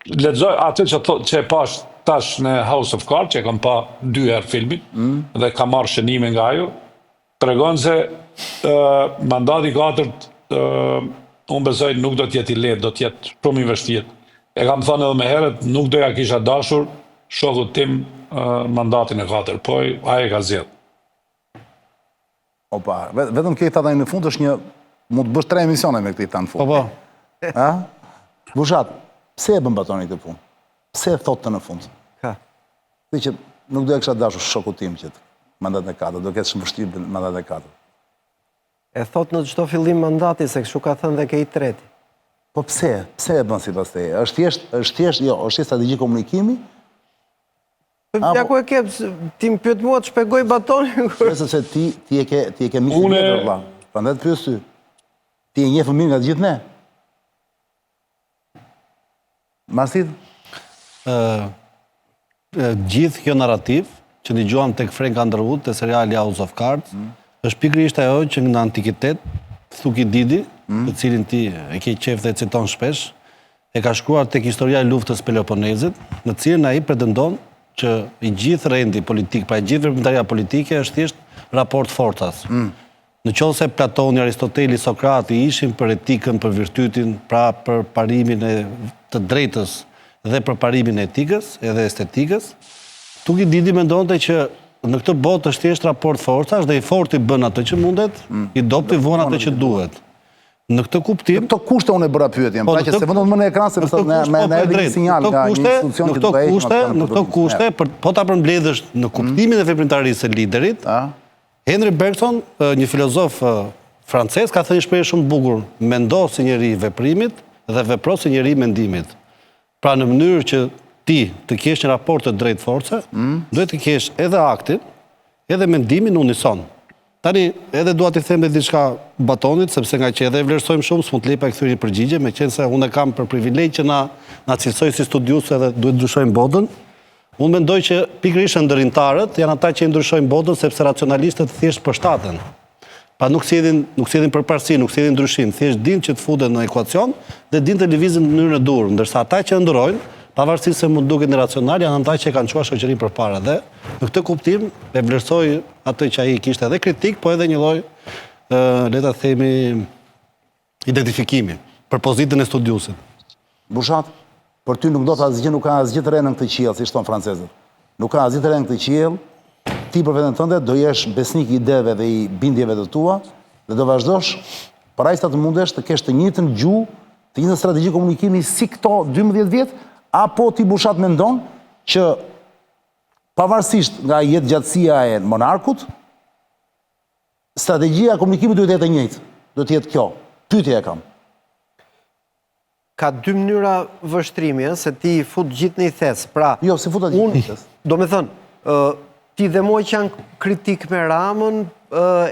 lexoj atë që e pash tash në House of Cards, që e kam pa 2 herë filmin dhe kam marrë shënime nga ajo, tregon se mandati 4 unë besoj nuk do t'jetë i lehtë, do t'jetë shumë i vështirë. E kam thënë edhe më herët, nuk doja kisha dashur shokut tim mandatin e 4, po ai e ka zgjedhur. Opa, vetëm këtë ta në fund është një, mund të bësh 3 emisione me këtë ta në fund. Po. Ha? Bushat, pse e bën Batoni këtë punë? Pse e thotë të në fund? Ka. Dhe që nuk do e kisha dashur shokut tim që mandatin e 4, do ketë shumë vështirë mandatin e 4. E thot në çdo fillim mandati, se kështu ka thënë dhe ke i treti. Po pse? Pse e bën sipas teje? Është thjesht strategji komunikimi? Ja ku e ke, ti më pyet mua të shpjegoj Batonin. Sepse ti e ke mikë tjetër, vëlla. Prandaj të pyes ty. Ti e njeh mirë nga të gjithë ne. Marsit? Gjithë kjo narrativ që dëgjuam tek Frank Underwood te seriali House of Cards, është pikërisht ajo që në antikitet Thukididi, të cilin ti e ke qef dhe e citon shpesh, e ka shkruar tek historia e luftës Peloponezit, në cilën ai pretendon që i gjithë rendi politik, pra i gjithë veprimtaria politike është thjesht raport forcas. Në qoftë se Platoni, Aristoteli, Sokrati ishin për etikën, për virtytin, pra për parimin e të drejtës dhe për parimin e etikës edhe estetikës, Thukididi mendonte që në këtë botë është thjesht raport forcash dhe i forti bën atë që mundet, i dobti vën atë që duhet. Në këtë kuptim, këto kushte unë e bëra pyetjen, pra që se vetëm më në ekran se me erdhi një sinjal nga një institucion që do të heqë. Në këto kushte, po ta përmbledhësh në kuptimin e veprimtarisë së liderit, Henry Bergson, një filozof francez, ka thënë një shprehje shumë bukur: mendo si njeri i veprimit dhe vepro si njeri i mendimit. Pra në mënyrë që ti të kesh një raport të drejtë force, duhet të kesh edhe aktin, edhe mendimin unison. Tani, edhe dua t'i them diçka Batonit, sepse nga që edhe e vlerësojmë shumë, s'mund të lej pa i kthyer një përgjigje, meqense se unë kam për privilegj që na cilësoj si studius edhe duhet ndryshojmë botën. Unë mendoj që pikërisht ndërrimtarët janë ata që ndryshojnë botën, sepse racionalistët thjesht përshtaten. Pa nuk sjellin përparësi, nuk sjellin ndryshim, thjesht dinë që të futen në ekuacion dhe dinë të lëvizin në mënyrën e dur, ndërsa ata që ndrojnë, pavarësisht se mund duket iracional, janë ata që kanë çuar shoqërinë përpara dhe në këtë kuptim e vlerësoj atë që ai kishte edhe kritik, po edhe një lloj le ta themi identifikimi për pozitën e studiusit. Bushat, për ty nuk do të asgjë, nuk ka asgjë të re në këtë qiell, si thon francezët. Nuk ka asgjë të re në këtë qiell. Ti për veten tënde do jesh besnik i ideve dhe i bindjeve të tua dhe do vazhdosh para sa të mundesh të kesh të njëjtën gjuhë, të njëjtën strategji komunikimi si këto 12 vjet. Apo ti Bushat mendon që pavarësisht nga jetëgjatësia e monarkut, strategjia e komunikimit duhet të jetë e njëjtë. Duhet të jetë kjo. Pyetja e kam. Ka 2 mënyra vështrimi, se ti fut gjithë në i thes. Pra, Jo, si futat gjithë në i thes. Do me thënë, ti dhe moj që janë kritik me Ramën,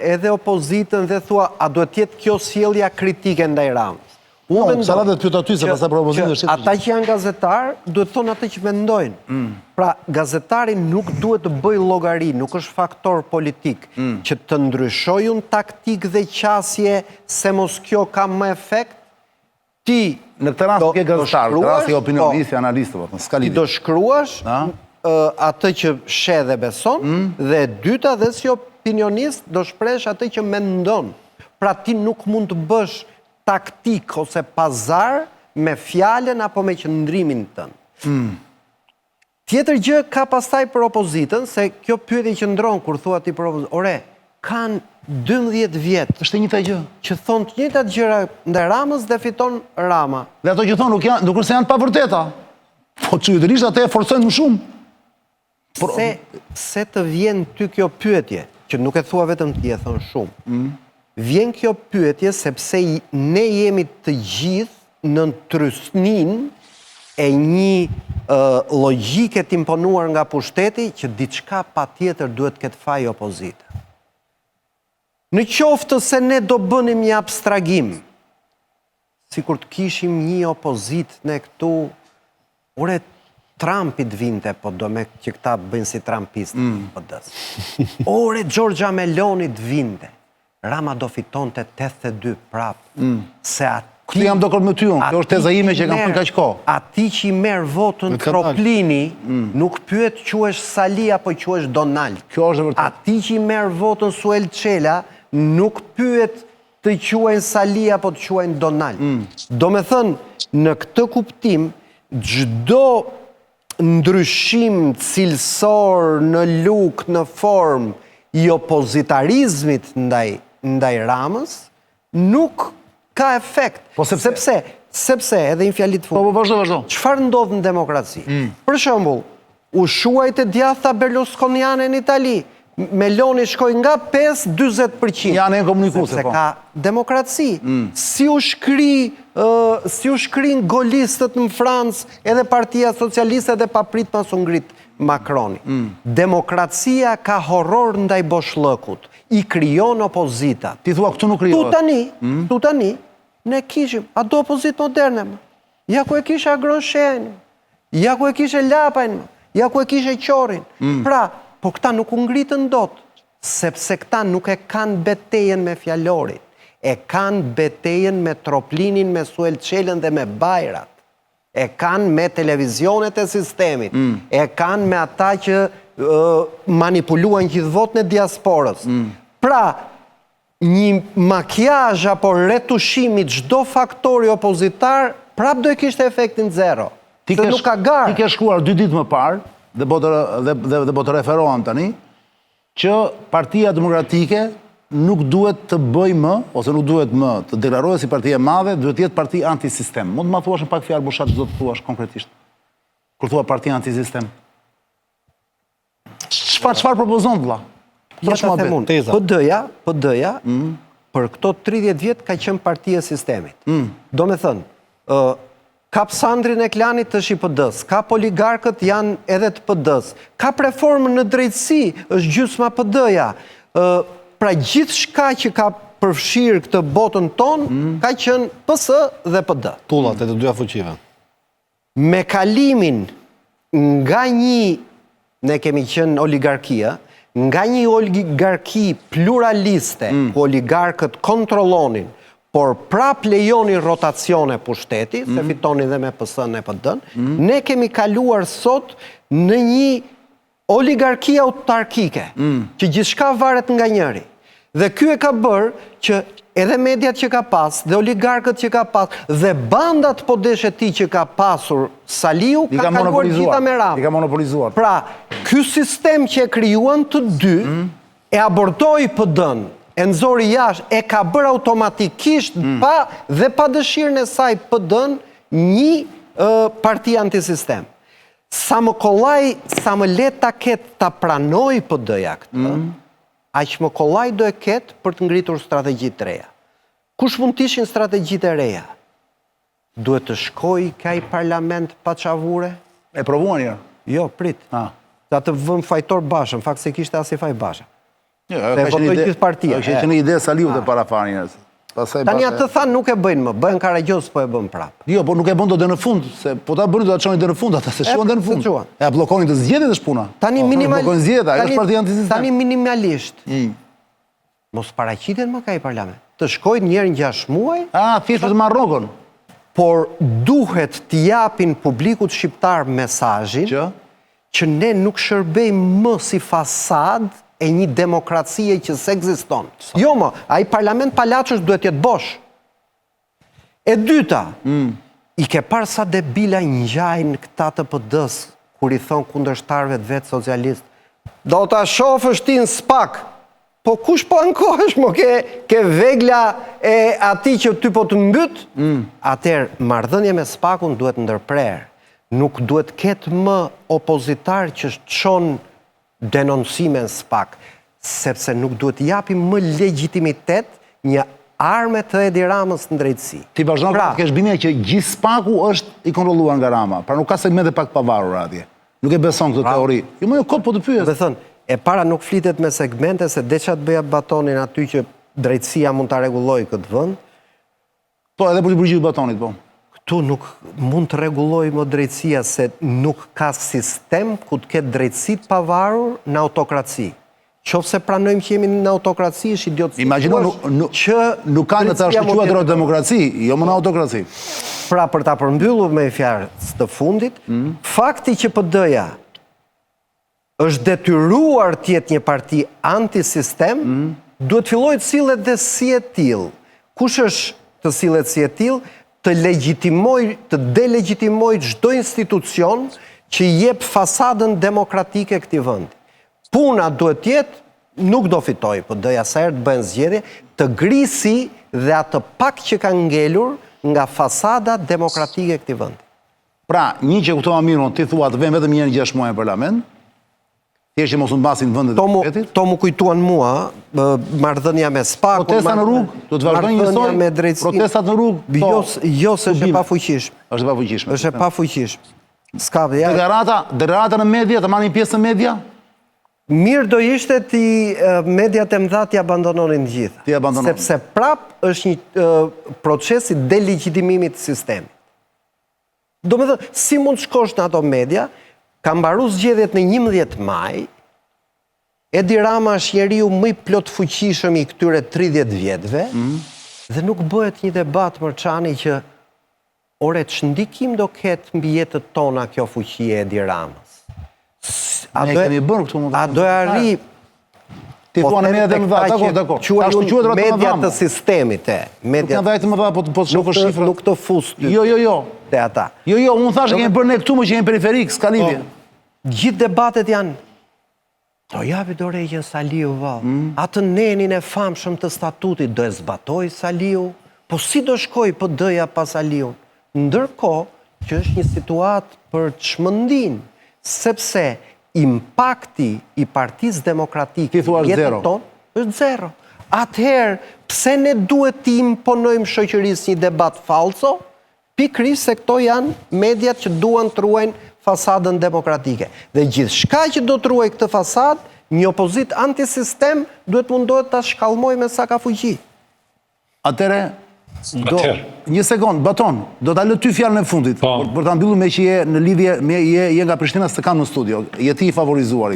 edhe opozitën dhe thua, a duhet jetë kjo sjellja kritike ndaj Ramës? Jo, sa dhe të pyet aty se pastaj për opozitë është. Ata që janë gazetar duhet thonë atë që mendojnë. Pra, gazetari nuk duhet të bëj llogari, nuk është faktor politik, që të ndryshojë un taktik dhe qasje se mos kjo ka më efekt. Ti në këtë rast nuk e gazetar, në rast e opinionist, analist, s'ka lidhje. Ti do shkruash atë që sheh dhe beson, dhe e dyta dhe si opinionist do shpresh atë që mendon. Pra ti nuk mund të bësh taktik ose pazar me fjallën apo me qëndrimin tënë. Tjetër gjë ka pastaj për opozitën, se kjo pyetje që ndron kur thua ti për opozitën. Ore, kanë 12 vjetë. Është e njëjta gjë. Që thonë të njëjtat gjëra ndaj Ramës dhe fiton Rama. Dhe ato që thonë nuk është se janë të pavërteta. Po çuditërisht atë e forcojnë më shumë. Se të vjen ty kjo pyetje, që nuk e thua vetëm ti, e thon shumë. Vjen kjo pyetje sepse ne jemi të gjithë në trysnin e një logjike të imponuar nga pushteti që diçka patjetër duhet këtë faj opozite. Në qoftë se ne do bënim një abstragim, si kur të kishim një opozit në këtu, ure, Trumpit vinte, po do me që këta bëjnë si Trumpistë PD-s. Ore Giorgia Melonit vinte. Rama do fitonte 82 prapë. Se Këtë jam do me ty unë, kjo është teza ime që kam thënë kaq kohë. Ati që i merë votën Troplini, nuk pyet quhesh Sali apo quhesh Donald. Kjo është e vërtetë. Ati që i merë votën Suel Qela, nuk pyet të quajnë Sali apo të quajnë Donald. Do me thënë, në këtë kuptim, gjdo ndryshim cilësor në luk, në form, i opozitarizmit ndaj Ramës, nuk ka efekt. Po sepse edhe në fjalit Po vazhdo. Çfarë ndodh në demokraci? Për shembull, u shuajtë djatha Berlusconiane në Itali. Meloni shkoi nga 5-40%. Janë komunikuese, sepse po. ka demokraci. Si u shkrin golistët në Francë, edhe Partia Socialiste edhe paprit pas u ngrit Macroni. Demokracia ka horror ndaj boshllëkut. I krijon opozitat. Ti thua këtu nuk krijohet. Tu tani, ne kishim, a do opozit moderne, më? Ja ku e kishe Agroshen, ja ku e kishe Lapajn, ja ku e kishe Qorin. Pra, po këta nuk u ngritën dot, sepse këta nuk e kanë betejën me fjalorit, e kanë betejën me Troplinin, me Suel Qelën dhe me Bajrat, e kanë me televizionet e sistemit, e kanë me ata që manipuluan gjithë votën e diasporës. Pra, një makjazh apo retushimi çdo faktori opozitar, prap do e kishte efektin zero. Se nuk ka garë. Ti ke shkuar 2 ditë më parë, dhe po të referohem tani, që Partia Demokratike nuk duhet të bëj më, ose nuk duhet më të deklarohet si parti e madhe, duhet të jetë parti antisistem. Mund të ma thuash në pak fjalë Bushat, çdo të thuash konkretisht? Kur thua parti antisistem? Çfarë propozon vëlla? PD-ja, për këto 30 vjet ka qenë partia e sistemit. Do me thënë, ka Psandrin e Klanit të shi PD-s, ka oligarkët janë edhe të PD-s, ka reformën në drejtësi, është gjysma PD-ja. Pra gjithë shka që ka përfshirë këtë botën tonë, ka qenë PS dhe PD. Tullat e të dyja fuqive. Me kalimin nga ne kemi qenë oligarkia, nga një oligarki pluraliste, ku oligarkët kontrolonin, por prap lejonin rotacione pushteti, se fitonin dhe me PS-n e PD-n, ne kemi kaluar sot në një oligarki autarkike, që gjithçka varet nga njëri. Dhe ky e ka bërë që edhe mediat që ka pas, dhe oligarkët që ka pas, dhe bandat po deshe ti që ka pasur Saliu, ka kaluar gjitha me Ramën. I ka monopolizuar. Pra, ky sistem që e krijuan të dy, e abortoi PD-n, e nxori jashtë, e ka bërë automatikisht dhe pa dëshirën e saj PD-n një parti antisistem. Sa më kollaj, sa më let ta ketë ta pranoj PD-ja këtë, aq më kollaj do e ketë për të ngritur strategji të reja. Kush mund të ishin strategjitë e reja? Duhet të shkoj kaj parlament pa çavure? E provuan ja? Jo, prit. Ta të vëm fajtor Bashën, fakt se kishte as i faj Basha. Jo, ka qenë një ide Saliu dhe para fare njerëz. Tani atë thanë nuk e bëjnë më, bëjnë Karagjos po e bën prapë. Jo, po nuk e bën dot deri në fund, se po ta bënin do ta çonin deri në fund, ata se shuan deri në fund. E bllokonin të zgjedhjet është puna. Tani bllokonin zgjedhjet, ajo është partia antisistem. Tani minimalisht. Mos paraqiten më kaj parlament. Të shkojnë njëherë në 6 muaj. Thjesht për të marrë rrogën. Por duhet t'i japin publikut shqiptar mesazhin që ne nuk shërbejmë më si fasad e një demokracie që s'ekziston. Jo më, ai parlament palaçësh duhet jetë bosh. E dyta, i ke parë sa debila ngjajnë këta të PD-s kur i thon kundërshtarëve të vet socialist, do ta shofësh ti në SPAK. Po kush po ankohesh, mo ke vegla e ati që ty po të mbyt? Atëherë, marrëdhënia me SPAK-un duhet ndërprerë. Nuk duhet ketë më opozitar që çon denoncime në SPAK, sepse nuk duhet japim më legjitimitet një arme të Edi Ramës në drejtësi. Ti vazhdon të kesh bindjen që gjithë SPAK-u është i kontrolluar nga Rama, pra nuk ka segmente pak pavarur atje. Nuk e beson këtë teori. Jo më kot po të pyes. Do të thënë, e para nuk flitet me segmente se deça të bëja batonin aty që drejtësia mund ta rregullojë këtë vend. Po edhe për të përgjigjet batonit, po. Tu nuk mund të rregullojë më drejtësia se nuk ka sistem ku të ketë drejtësi të pavarur në autokraci. Qofse pranojmë që jemi në autokraci, është idiotësi. Imagjino nuk ka në të shkëquar demokraci, jo më në autokraci. Pra për ta përmbyllur me fjalë të fundit, fakti që PD-ja është detyruar të jetë një parti antisistem, duhet filloj të sillet dhe si e tillë. Kush është të sillet si e tillë? Të delegitimoj çdo institucion që jep fasadën demokratike këtij vendi. Puna duhet të jetë, nuk do fitoj, PD-ja sa herë të bëjnë zgjedhje, të grisi dhe atë pak që ka ngelur nga fasada demokratike këtij vendi. Pra, një që kuptova mirë, ti thua të vëmë vetëm një 6 muaj në parlament, thjesht që mos u mbasin vendet e shtetit. To mu kujtuan mua, marrëdhënia me SPAK-un, protesta në rrugë, do të vazhdojnë njësoj, protestat në rrugë. Jo, se është e pafuqishme. Është e pafuqishme. Është e pafuqishme. S'ka dhe Deklarata në media, të marrin pjesë në media? Mirë do ishte ti mediat e mëdha t'i abandononin gjitha. Sepse prap është një proces i delegitimimit të sistemit. Do me thënë, si mund shkosh në ato media, ka mbaru zgjedhjet në 11 maj, Edi Rama është njeriu më i plot fuqishëm i këtyre 30 vjetëve, dhe nuk bëhet një debat Mërçani që ore ç'ndikim do ketë mbi jetët tona kjo fuqi e Edi Ramës. A do e arri ti thua në mediat e mëdha, dakor. Quajnë mediat të sistemit e. Nuk janë dhajtë mëdha, po të shofësh shifra. Nuk të fus ty. Jo. Te ata. Jo, unë thashë që kemi bërë ne këtu, më që jemi periferik, s'ka lidhje. Gjithë debatet janë, do japi dorëheqjen Saliu vallë. Atë nenin e famshëm të statutit do e zbatoj Saliu, po si do shkoj PD-ja pa Saliun? Ndërkohë që është një situatë për çmendin, sepse impakti i Partisë Demokratike jetën tonë është zero. Atëherë, pse ne duhet të imponojmë shoqërisë një debat falso? Pikërisht se këto janë mediat që duan të ruajnë fasadën demokratike. Dhe gjithçka që do të ruaj këtë fasadë, një opozit antisistem duhet mundohet ta shkallmoj me sa ka fuqi. Atëre, një sekond, Baton, do ta lë ty fjalën e fundit, për ta mbyllur me që je në lidhje me je nga Prishtina, s'të kam në studio. Je ti i favorizuar.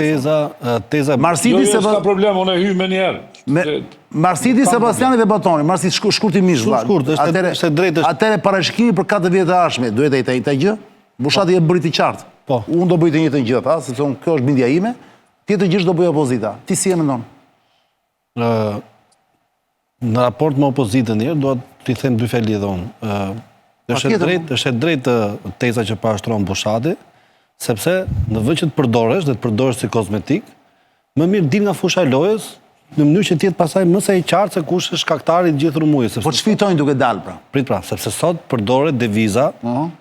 Teza Marsidi se s'ka problem, unë e hy me njerë. Marsidi, Sebastiani dhe Batoni, Marsidi shkurtimisht. Atëre parashikimi për 4 vjet të ardhshme, duhet e njëjta gjë? Bushati e bëri të qartë. Unë do bëj të njëjtën gjë, sepse unë kjo është bindja ime. Tjetër gjë do bëj opozita. Ti si e mendon? Në raport me opozitën njërë, do t'i them 2 fjali edhe unë. Është e drejtë teza që parashtron Bushati, sepse në vend që të përdoresh dhe të përdoresh si kozmetik, më mirë dil nga fusha e lojës, në mënyrë që tjetë pasaj mëse i qartë se kush është shkaktari gjithë rumujës. Po ç'fitojnë duke dalë pra? Prit pra, sepse sot përdoret deviza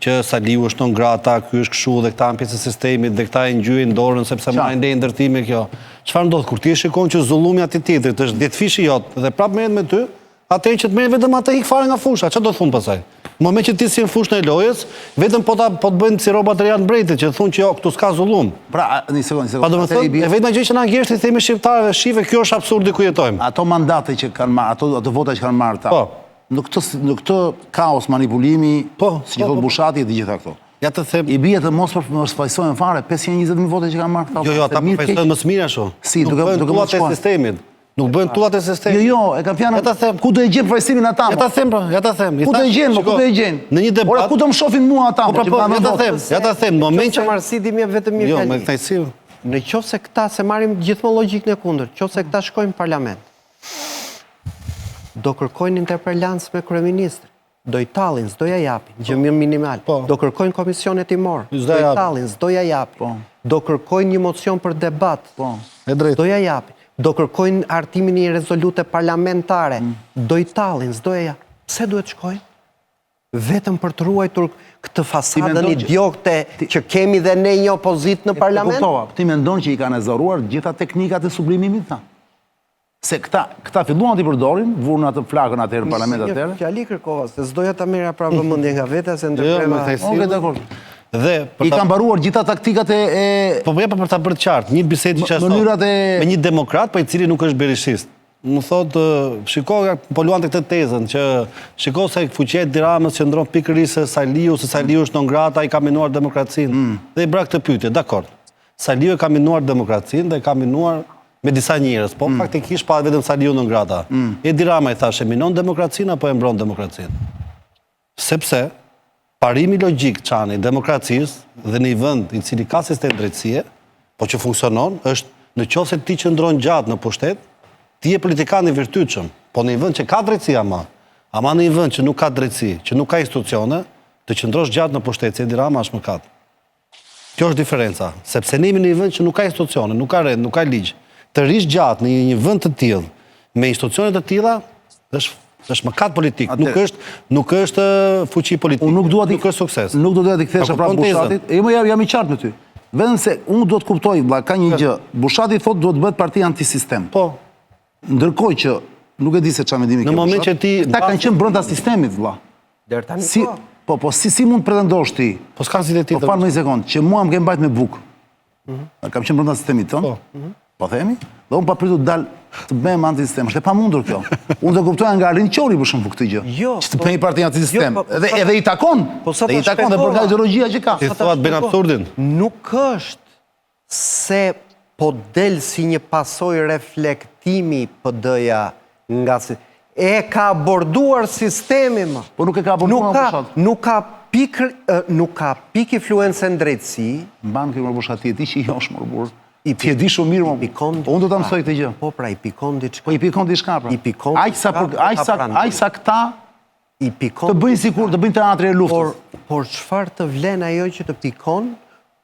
që Saliu është non grata, ky është kështu dhe këta në pjesë e sistemit dhe këta e ngjyjnë dorën sepse marrin lejë ndërtime kjo. Çfarë ndodh kur ti e shikon që zullumi aty tjetrit është 10 fishi jot dhe prapë merret me ty, atëherë që të merret vetëm atë ik fare nga fusha, çfarë do të thon pastaj? Në moment që ti si në fushën e lojës, vetëm po të bëjnë si robat të janë mbretit, që thonë që jo, këtu s'ka zullum. Pra, një sekundë. Pa do me thënë, e vetëm gjë që na ngjeshtë i themi shqiptarëve, shive, kjo është absurdi ku jetojmë. Ato mandate që kanë marrë, ato vota që kanë marrë ta. Në këtë kaos manipulimi, si që thotë Bushati e të gjitha këto. Ja të them. I bie të mos përfaqësojnë fare 520.000 vote që kanë marrë këta. Jo, ata përfaqësojnë më së miri ashtu. Si, duke mos shkuar. Nuk bëjnë tullat e sistemit. Jo, e kam fjalën. Ku do e gjejmë përfaqësimin ata? Ja ta them. Ku do e gjejmë? Në një debat. Ora ku do më shohin mua ata? Ja ta them, në moment që Marsidi më vetëm një fjali. Jo, me kënaqësi. Në qoftë se këta se marrim gjithmonë logjikën e kundërt, qoftë se këta shkojnë në parlament, do kërkojnë interpelancë me kryeministrin. Do i tallin, s'do ja japin, gjë minimal. Do kërkojnë komisione timor, do i tallin, s'do ja japin. Do kërkojnë një mocion për debat, do ja japin. Do kërkojnë hartimin e një rezolute parlamentare, do i tallin, s'do ja japin. Pse duhet shkojnë? Vetëm për të ruajtur këtë fasadën idiote që kemi dhe ne një opozit në parlament? Ti mendon që i kanë ezaruar gjitha teknikat e sublimimit ta? Se këta filluan t'i përdorin, vurën atë flakën atëherë në parlament atëherë. Fjali kërkova, se s'doja ta merra pra vëmendje nga veta se ndërprema. Okej, dakor. Dhe i kanë mbaruar gjitha taktikat e po për ta bërë qartë, një bisedë që ashtu me një demokrat, po i cili nuk është berishist. më thotë, shiko, po luan të këtë tezën, që shiko se fuqia e Edi Ramës që ndron pikërisht se Saliu është non grata, i ka minuar demokracinë. Dhe i bra këtë pyetje, dakord. Saliu e ka minuar demokracinë dhe ka minuar me disa njerëz, po faktikisht pa vetëm Saliu non grata. Edi Rama i thashë, minon demokracinë apo e mbron demokracinë? Sepse parimi logjik çani demokracisë dhe në një vend i cili ka sistem drejtësie, po që funksionon, është në qoftë se ti qëndron gjatë në pushtet, ti je politikan i virtytshëm, po në një vend që ka drejtësi ama në një vend që nuk ka drejtësi, që nuk ka institucione, të qëndrosh gjatë në pushtet, si Edi Rama është mëkat. Kjo është diferenca, sepse ne jemi në një vend që nuk ka institucione, nuk ka rend, nuk ka ligj. Të rish gjatë në një vend të tillë, me institucione të tilla, është mëkat politik, nuk është fuqi politik, nuk është sukses. Nuk do të kthesh pra Bushatit. Jam i qartë me ty. Vetëm se unë do të kuptoj, ka një gjë. Bushati thotë duhet të bëhet parti antisistem. Po. Ndërkohë që nuk e di se çfarë mendimi ke. Në moment që ti ta kanë qenë brenda sistemit, vëlla. Deri tani po si mund të pretendosh ti? Po s'ka si tjetër. Po fal një sekond, që mua më ke mbajt me bukë. Kam qenë brenda sistemit tënd. Po themi, dhe unë pa pritur të dal të bëhem antisistem. Është e pamundur kjo. Unë do kuptoja nga Arlin Qori për shembull këtë gjë. Që të bëj parti antisistem. Edhe i takon. Dhe i takon dhe për ka ideologjia që ka. Ti thua të bën absurdin. Nuk është se po del si një pasojë reflektimi PD-ja nga e ka aborduar sistemi më. Po nuk e ka aborduar Nuk ka pik influencë në drejtësi. Mban këtë Bushati, ti që i josh më burr. Ti e di shumë mirë më. Unë do ta mësoj këtë gjë. Po pra, i pikon diçka. Po i pikon diçka pra. I pikon. Aq sa këta i pikon. Të bëjnë sikur të bëjnë teatrin e luftës. Por çfarë të vlen ajo që të pikon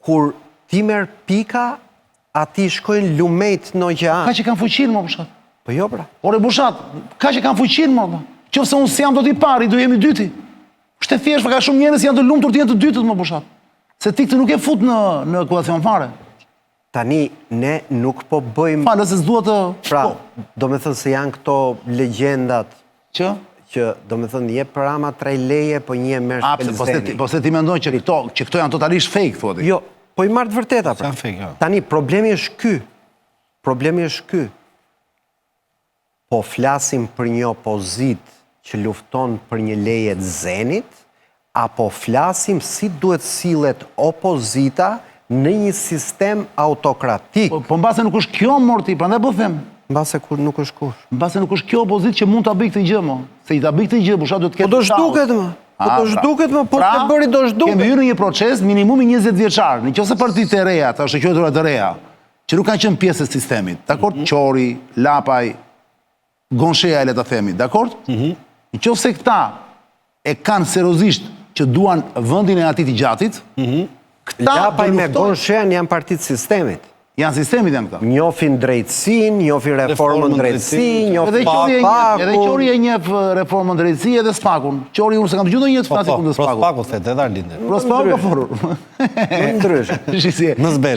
kur ti merr pika, ati shkojnë lumejt në oqean. Ka që kanë fuqinë më Bushat. Po jo pra. Ore Bushat, ka që kanë fuqinë më. Qofse unë s'jam do t'i pari, do jemi dyti. Është e thjeshtë, ka shumë njerëz janë të lumtur të jenë të dytët më Bushat. Se ti këtë nuk e fut në ekuacion fare. Tani, ne nuk po bëjmë... Falë, se s'dua të... Pra, do me thënë se janë këto legjendat... Që? Që, do me thënë, je programa 3 leje, po një merë shpelzeni. Po se ti mendoj që këto janë totalisht fake, thua ti. Jo, po i marrë të vërteta, pra. Janë fake, jo. Tani, problemi është ky. Problemi është ky. Po flasim për një opozit që lufton për një leje të zenit, apo flasim si duhet sillet opozita në një sistem autokratik. Po mbase nuk është kjo morti, prandaj po them. Mbase nuk është kush. Mbase nuk është kjo opozitë që mund ta bëj këtë gjë më. Se i ta bëj këtë gjë, Bushat do të ketë. Po do zhduket më. Po do zhduket më, por të bëri do zhduket. Kemi hyrë në një proces minimumi 20 vjeçar. Nëse partitë e reja, ta shoqëtora të reja, që nuk kanë qenë pjesë e sistemit, dakord? Qori, Lapaj, Gonshea, le ta themi, dakord? Nëse këta e kanë seriozisht që duan vendin e atij të gjatit, Lapaj me Gonshean janë partitë sistemit. Janë sistemit janë këta. Njofin drejtësin, njofin reformën drejtësi, njofin Edhe Qori e njef reformën drejtësi edhe Spakun. Qori unë se kam të gjithë një të flasi kundër Spakun. Pro Spaku, thete, edhe Arlinde. Pro Spaku ka forur. Në ndryshë.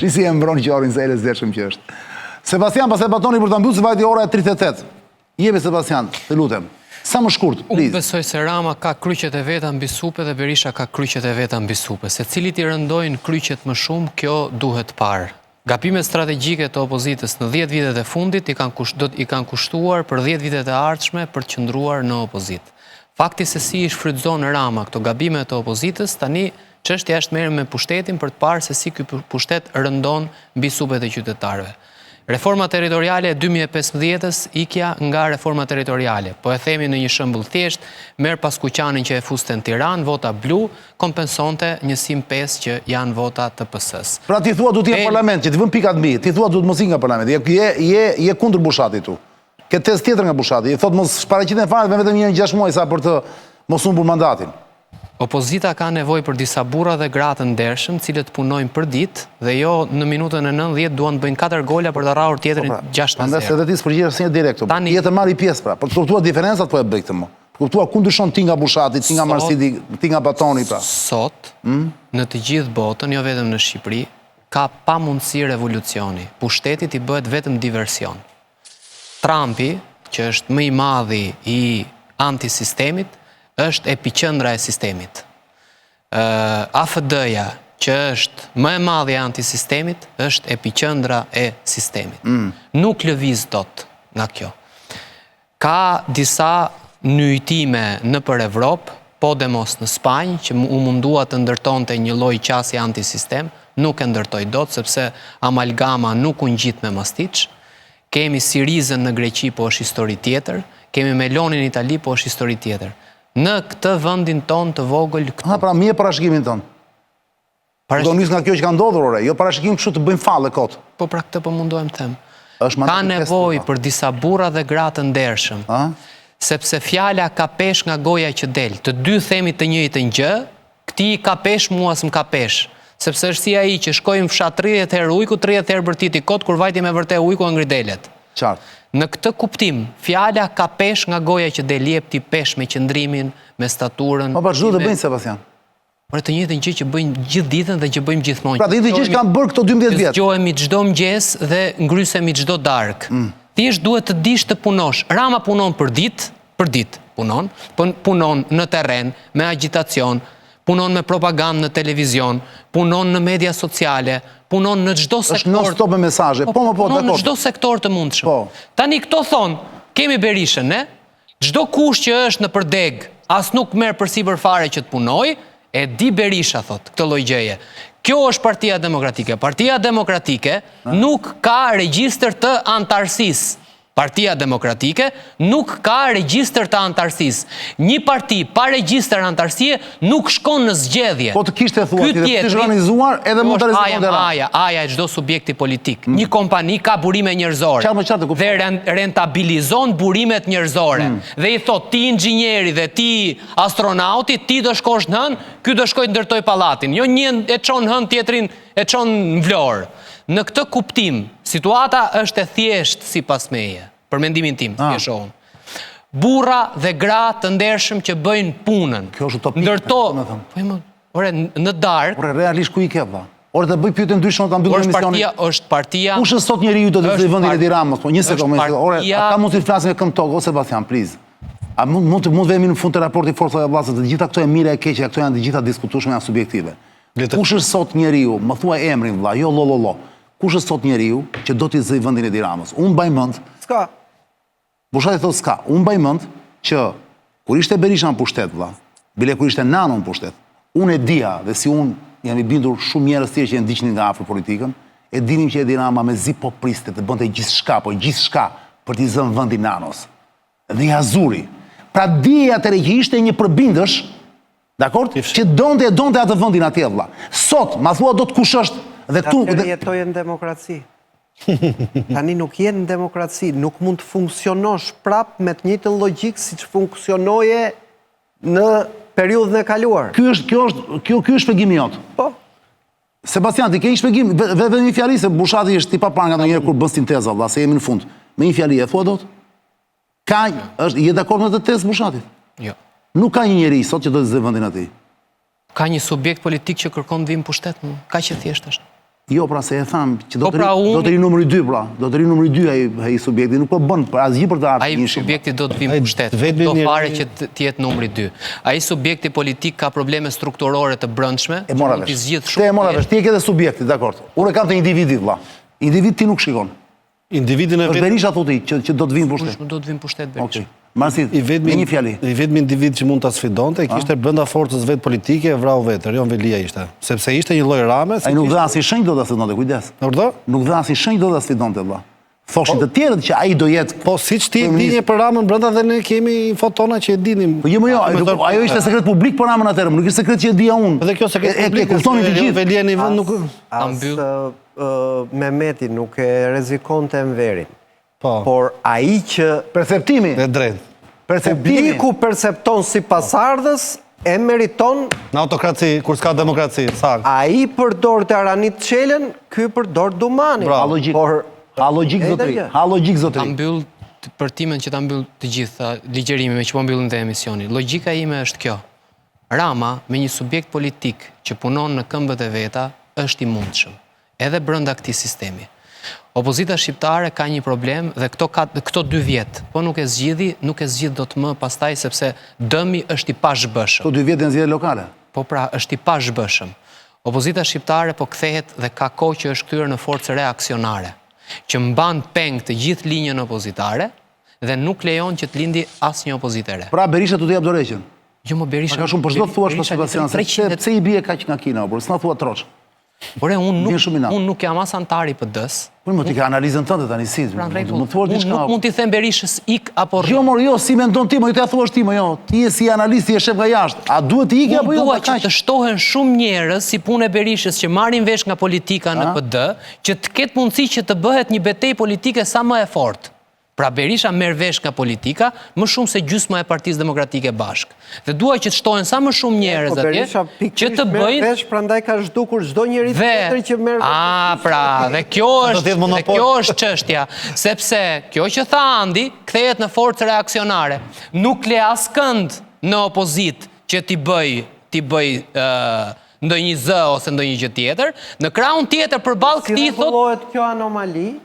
Shisi e mbron Qorin se e lezdershëm që është. Sebastian, pas e batoni për të mbyllë se vajti ora e 38. Jemi Sebastian, të lutem. Sa më shkurt, please. Unë besoj se Rama ka kryqet e veta mbi supe dhe Berisha ka kryqet e veta mbi supe. Se cilit i rëndojnë kryqet më shumë, kjo duhet parë. Gabimet strategjike të opozitës në 10 vitet e fundit i kanë kushtuar për 10 vitet e ardhshme për të qëndruar në opozit. Fakti se si i shfrytëzon Rama këto gabimet të opozitës, tani çështja është merr me pushtetin për të parë se si ky pushtet rëndon mbi supet e qytetarëve. Reforma territoriale e 2015-s ikja nga reforma territoriale. Po e themi në një shembull thjesht, merr Paskuqanin që e fuste në Tiranë, vota blu, kompensonte 105 që janë vota të PS-s. Pra ti thua duhet të jetë parlament, që ti vën pikat mbi. Ti thua duhet mos ikë nga parlamenti. Je kundër Bushatit tu. Ke tezë tjetër nga Bushati. I thot mos paraqiten fare vetëm një 6 muaj sa për të mos humbur mandatin. Opozita ka nevojë për disa burra dhe gra të ndershëm, cilët punojnë për ditë dhe jo në minutën e 90 duan të bëjnë 4 gola për të rrahur tjetrin 6-0. Prandaj edhe ti s'përgjigjesh asnjë direkt. Je të marrë pjesë pra. Për të kuptuar diferencat po e bëj këtë më. Për kuptuar ku ndryshon ti nga Bushati, ti nga Marsidi, ti nga Batoni pra. Sot, në të gjithë botën, jo vetëm në Shqipëri, ka pamundësi revolucioni. Pushtetit i bëhet vetëm diversion. Trumpi, që është më i madhi i antisistemit, është epiqendra e sistemit. AFD-ja, që është më e madhi e antisistemit, është epiqendra e sistemit. Nuk lëviz dot nga kjo. Ka disa nyjtime në për Evropë, po demos në Spanjë, që u mundua të ndërtonte një lloj qasje antisistem, nuk e ndërtoi dot, sepse amalgama nuk u ngjit me mastiç. Kemi Sirizën në Greqi, po është histori tjetër. Kemi Melonin në Itali, po është histori tjetër. Në këtë vendin ton të vogël këtu. Pra mirë parashikimin ton. Do nis nga kjo që ka ndodhur, ore, jo parashikim kështu të bëjmë falle kot. Po pra këtë po mundohem të them. Ka nevojë për disa burra dhe gra të ndershëm. Sepse fjala ka pesh nga goja që del. Të dy themi të njëjtën gjë, këti ka pesh, mua s'm ka pesh. Sepse është si ai që shkojmë fshat 30 herë ujku, 30 herë bërtiti kot, kur vajti me vërtet ujku e ngridelet. Qartë. Në këtë kuptim, fjala ka pesh nga goja që del, jep ti pesh me qëndrimin, me staturën. Po çdo të bëjnë Sebastian. Por të njëjtën gjë që bëjnë gjithë ditën dhe që bëjmë gjithmonë. Pra të njëjtën gjë që kanë bërë këto 12 vjet. Zgjohemi çdo mëngjes dhe ngrysemi çdo darkë. Thjesht duhet të dish të punosh. Rama punon për ditë punon në terren, me agitacion, punon me propagandë në televizion, punon në media sociale, punon në çdo sektor. Është non stop me mesazhe. Punon në çdo sektor të mundshëm. Tani këto thonë, kemi Berishën, ne? Çdo kush që është në përdeg, as nuk merr përsipër fare që të punoj, e di Berisha, thot, këtë lloj gjëje. Kjo është Partia Demokratike. Partia Demokratike nuk ka regjistër të antarësisë. Partia Demokratike nuk ka regjistër të antarësisë. Një parti pa regjistër antarësie nuk shkon në zgjedhje. Po të kishte thua ti, të kishte organizuar edhe mund të rezultonte. Aja e çdo subjekti politik. Një kompani ka burime njerëzore. Dhe rentabilizon burimet njerëzore. Dhe i thot ti inxhinieri dhe ti astronauti, ti do shkosh në hën, ky do shkoj të ndërtoj pallatin. Jo një e çon hën, tjetrin e çon në Vlorë. Në këtë kuptim, situata është e thjeshtë sipas meje, për mendimin tim, thjeshohun. Burra dhe gra të ndershëm që bëjnë punën. Kjo është utopike. Ndërto, ore, në darkë. Ore, realisht ku i ke vlla? Ore të bëj pyetje ndryshme ta mbyllim emisionin. Është partia. Kush është sot njeriu të zëvendit vendin e Tiranës? Po një sekondë, ore, ata mund të flasin me këmbë tokë, o Sebastian, please. A mund vemi në fund të raportit forca e vllazës, të gjitha këto e mira e keqe, këto janë të gjitha diskutueshme, janë subjektive. Kush është sot njeriu? Më thuaj emrin vlla, jo lo. Kush është sot njeriu që do t'i zëj vendin e Tiranës? Unë mbaj mend. S'ka. Bushati thotë s'ka. Unë mbaj mend që kur ishte Berisha në pushtet, vlla, bile kur ishte Nano në pushtet, unë e dija dhe si unë jam i bindur shumë njerëz tjerë që janë ndiqnin nga afër politikën, e dinim që Edi Rama mezi po priste të bënte gjithçka për t'i zënë vendin Nanos. Dhe i azuri. Pra dija atëre që ishte një përbindësh, dakord? Që donte atë vendin atje, vlla. Sot, ma thua do të kush është dhe tu jetojë në demokraci. Tani nuk jenë në demokraci, nuk mund të funksionosh prap me të njëjtën logjik siç funksionoje në periudhën e kaluar. Ky është shpjegimi jot. Po. Sebastian, ti ke një shpjegim, vetëm një fjali se Bushati është tipa parë nga ndonjëherë kur bën sinteza, valla, se jemi në fund. Me një fjali e thua dot? Je dakord me të tezë Bushatit? Jo. Nuk ka një njerëz sot që do të zëvë vendin atij. Ka një subjekt politik që kërkon të vijë në pushtet, kaq e thjeshtë është. Jo, pra se e tham, që do të ri numri 2, pra. Do të ri numri 2 ai subjekti, nuk po bën asgjë për të ardhur. Ai subjekti do të vijë në pushtet. Do fare që të jetë numri 2. Ai subjekti politik ka probleme strukturore të brendshme, e mora vesh. Te e mora vesh, ti e ke dhe subjekti, dakord. Unë kam të individi, vlla. Individ ti nuk shikon. Individin e vetë. Berisha thotë që do të vinë në pushtet. Do të vinë në pushtet Berisha. Marsit, me një fjali. I vetmi individ që mund të sfidonte, kishte brenda forcës vetë politike, vrau vetë, Erion Velia ishte. Sepse ishte një lloj rame. Ai nuk dha asnjë shenjë do ta sfidonte, kujdes. Nuk dha asnjë shenjë do ta sfidonte, valla. Thoshin të tjerët që ai do jetë. Po siç ti e dini për Ramën brenda dhe ne kemi infotona që e dinim. Po jo, ajo ishte sekret publik për Ramën atëherë, nuk ishte sekret që e dija unë. Dhe kjo sekret publik e kuptonin të gjithë. Velia në vend nuk Mehmeti nuk e rrezikonte Enverin. Po. Por ai që perceptimi e drejtë. Publiku percepton si pasardhës e meriton në autokraci, kur s'ka demokraci, sakt. Ai përdor të Aranit Çelën, ky përdor Dumani. Ha logjik zotëri. Ha logjik zotëri. Ta mbyll për timën që ta mbyll të gjitha ligjërimeve që po mbyllën te emisioni. Logjika ime është kjo. Rama me një subjekt politik që punon në këmbët e veta është i mundshëm, edhe brenda këtij sistemi. Opozita shqiptare ka një problem dhe këto 2 vjet, po nuk e zgjidh dot më pastaj sepse dëmi është i pazhbëshëm. Këto 2 vjet janë zgjedhje lokale. Po pra, është i pazhbëshëm. Opozita shqiptare po kthehet dhe ka kohë që është kthyer në forcë reaksionare, që mban peng të gjithë linjën opozitare dhe nuk lejon që të lindi asnjë opozitë e re. Pra Berisha do t'i jap dorëheqjen. Jo më Berisha. Ka shumë, por çdo thuash pas Sebastian, pse i bie kaq nga Kina, por s'na thua troç. Por unë nuk jam as antar i PD-s. Po më ti ka analizën tënde tani si. Më thua diçka. Nuk mund t'i them Berishës ik apo rri. Jo, mor, jo, si mendon ti, më ju t'ia thuash ti, më jo. Ti je si analist, ti je shef nga jashtë. A duhet të ikë apo jo? Unë dua që të shtohen shumë njerëz si punë e Berishës që marrin vesh nga politika në PD, që të ketë mundësi që të bëhet një betejë politike sa më e fortë. Pra Berisha merr vesh nga politika më shumë se gjysma e Partisë Demokratike Bashkë. Dhe dua që të shtohen sa më shumë njerëz atje që të bëjnë vesh, prandaj ka zhdukur çdo njeri tjetër që merr. Pra, dhe kjo është çështja, sepse kjo që tha Andi kthehet në forcë reaksionare. Nuk le askënd në opozitë që t'i bëj ndonjë zë ose ndonjë gjë tjetër, në krahun tjetër përballë këtij thotë kjo anomali.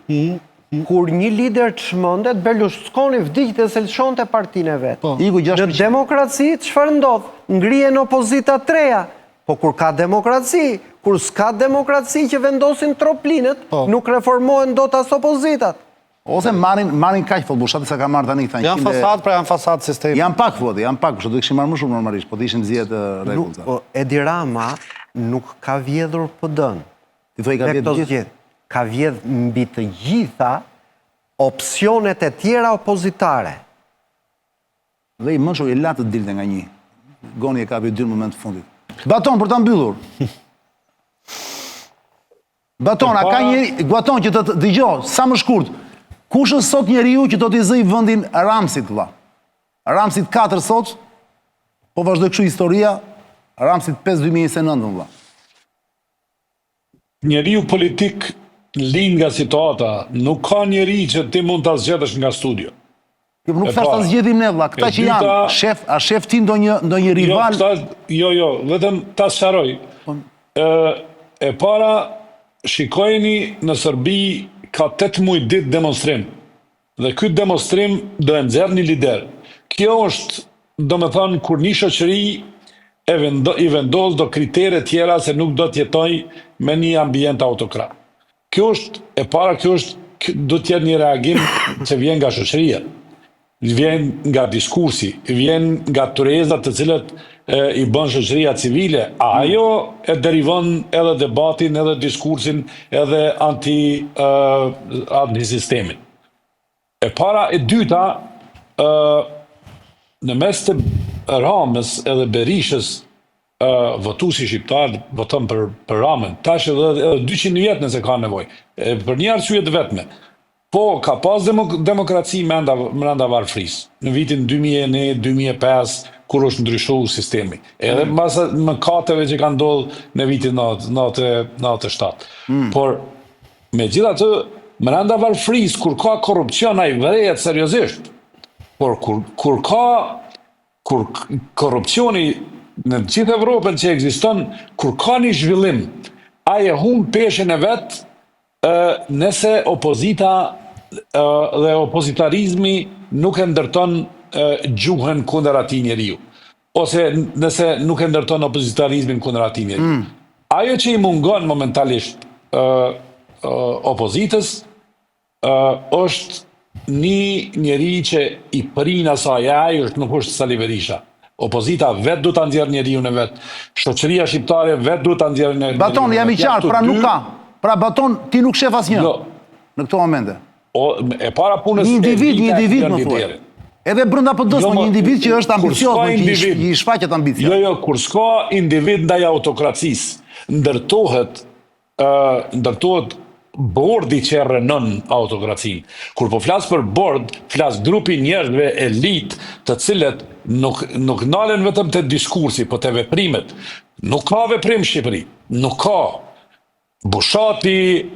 Kur një lider çmendet, Berlusconi vdiqte se lëshonte partinë e vet. Në demokraci çfarë ndodh? Ngrihen opozita treja. Po kur ka demokraci, kur s'ka demokraci që vendosin troplinët, nuk reformohen dot as opozitat. Ose marrin kaq fot bushati sa ka marrë tani këta. Janë fasad, pra janë fasad sistemi. Janë pak foti, kështu do kishin marrë më shumë normalisht, po të ishin zgjedhje të rregullta. Edi Rama nuk ka vjedhur PD-n. Ti thoi ka vjedhur gjithë? Ka vjedh mbi të gjitha opsionet e tjera opozitare. Dhe i Mençur i latë të dilte nga një. Goni e kapi dy në moment të fundit. Baton, për ta mbyllur. Baton, a ka një Baton që të dëgjoj, sa më shkurt. Kush është sot njeriu që do t'i zëj vendin Ramsit, vëlla? Ramsit 4 sot, po vazhdoi kështu historia, Ramsit 5 2029, vëlla. Njeriu politik lind nga situata, nuk ka njeri që ti mund ta zgjedhësh nga studio. Jo, nuk thash ta zgjedhim ne, vëlla, këta që janë, a shef ti ndonjë rival? Jo, vetëm ta sqaroj. E para, shikojeni në Serbi ka 8 muaj ditë demonstrim. Dhe ky demonstrim do e nxjerr një lider. Kjo është, domethënë, kur një shoqëri i vendos do kritere tjera se nuk do të jetoj me një ambient autokrat. Kjo është e para, do të jetë një reagim që vjen nga shoqëria, vjen nga diskursi, vjen nga turezat të cilët i bën shoqëria civile. Ajo e derivon edhe debatin, edhe diskursin, edhe anti-sistemin. E para, e dyta, në mes të Ramës edhe Berishës, votuesi shqiptar voton për Ramën. Tash edhe 200 vjet nëse ka nevojë. Për një arsye të vetme. Po ka pas demokraci brenda varfrisë. Në vitin 2001-2005 kur është ndryshuar sistemi. Edhe mbas mëkateve që kanë ndodhur në vitin 97. Por megjithatë brenda varfrisë kur ka korrupsion ai vërehet seriozisht. Por kur korrupsioni në gjithë Evropën që ekziston, kur ka një zhvillim, ai e humb peshën e vet nëse opozita dhe opozitarizmi nuk e ndërton gjuhën kundër atij njeriu. Ose nëse nuk e ndërton opozitarizmin kundër atij njeriu. Ajo që i mungon momentalisht opozitës është një njeri që i prin asaj, ai nuk është Sali Berisha. Opozita vetë du të nxjerrë njeriu në vetë. Shoqëria shqiptare vetë du të nxjerrë njeriu në vetë. Baton, jam i qartë, pra nuk ka. Pra Baton, ti nuk shef asnjë në këto momente. E para punës... Një individ më thuaj. Edhe brenda PD-s, një individ që është ambicios, që i shfaqet ambicia. Jo, kur s'ka individ ndaj autokracisë, ndërtohet bordi që e rënon autokracinë. Kur po flas për bord, flas grupi njerëzve elit të cilët nuk nalen vetëm të diskursi, po të veprimet. Nuk ka veprim Shqipëri. Nuk ka. Bushati,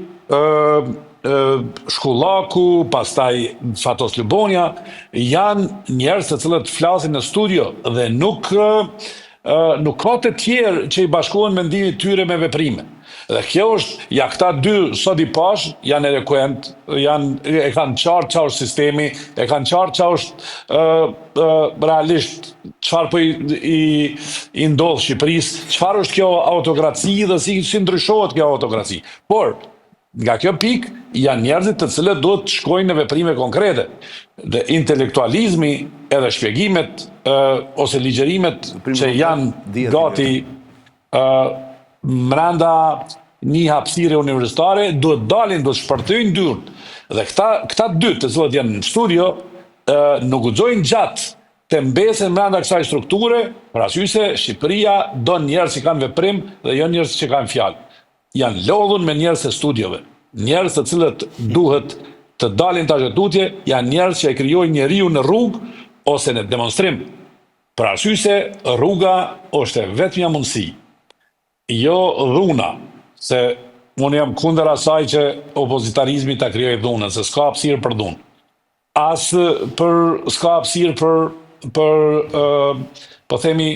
Shkullaku, pastaj Fatos Lubonja, janë njerëz të cilët flasin në studio dhe nuk ka të tjerë që i bashkohen mendimit tyre me veprime. Dhe kjo është, ja këta dy sot i pash, janë eloquent, e kanë qartë qa është sistemi, e kanë qartë qa është realisht, qëfar po i ndodhë Shqipërisë, qëfar është kjo autokraci dhe si ndryshohet kjo autokraci. Por, Nga kjo pik, janë njerëzit të cilët do të shkojnë në veprime konkrete. Dhe intelektualizmi edhe shpjegimet ose ligjerimet që janë gati mrenda një hapësire universitare, do të dalin, do të shpërtojnë dyrën. Dhe këta dy të cilët janë në studio, nuk guxojnë gjatë të mbesen mrenda kësaj strukture, për arsye se Shqipëria do njerëz që kanë veprim dhe jo njerëz që kanë fjalë. Janë lodhur me njerëz të studiove. Njerëz të cilët duhet të dalin të tutje, janë njerëz që e krijojnë njeriu në rrugë ose në demonstrim. Për arsye se rruga është vetmja mundësi, jo dhuna, se unë jam kundër asaj që opozitarizmi ta krijojë dhunën, se s'ka hapësirë për dhunë. As s'ka hapësirë për po themi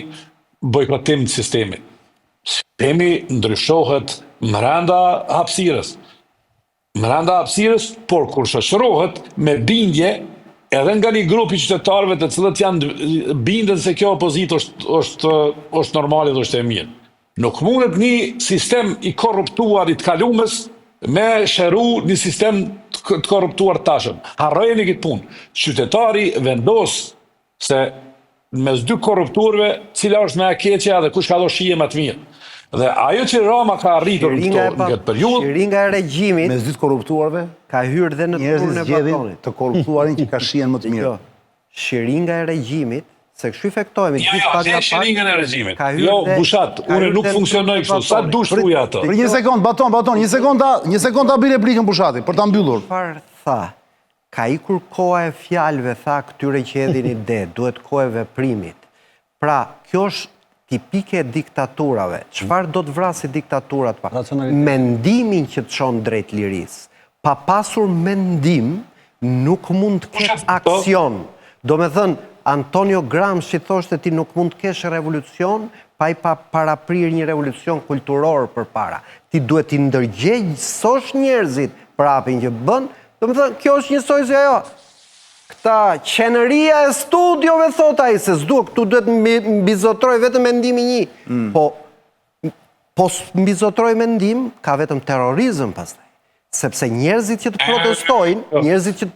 bojkotim të sistemit. Sistemi ndryshohet mrenda hapësirës. Mrenda hapësirës, por kur shoqërohet me bindje edhe nga një grup i qytetarëve të cilët janë bindën se kjo opozitë është normale dhe është e mirë. Nuk mundet një sistem i korruptuar i të kalumës me shëru një sistem të korruptuar tashëm. Harrojeni këtë punë. Qytetari vendos se mes dy korrupturve cila është me e keqja dhe kush ka do shije më të mirë. Dhe ajo që Rama ka arritur në këtë periudhë, shiringa e regjimit Mes dy të korruptuarve, ka hyrë dhe në turën e zgjedhin Batonit. të korruptuarin që ka shijen më të mirë. Shiringa e regjimit, se kështu i fektojmë. jo, shiringën e regjimit. Jo, bushat, unë nuk funksionoj kështu. Sa dush thuja atë? Për një sekond, Baton, një sekond ta bëj replikën Bushati, për ta mbyllur. Çfarë tha? Ka ikur koha e fjalëve, tha këtyre që hedhin ide, duhet kohë e veprimit. Pra, kjo është tipike e diktaturave. Çfarë do të vrasë diktaturat pa? Mendimin që të çon drejt lirisë. Pa pasur mendim, nuk mund të ketë aksion. Do me thënë, Antonio Gramsci thoshte ti nuk mund të kesh revolucion pa i paraprir një revolucion kulturor përpara. Ti duhet t'i ndërgjegjësosh njerëzit për hapin që bën. Do me thënë, kjo është njësoj se ajo. Këta qeneria e studiove, thot ai, se s'duhet, këtu duhet mbizotroj vetëm mendimi një. Po mbizotroj mendim, ka vetëm terrorizëm pastaj. Sepse njerëzit që të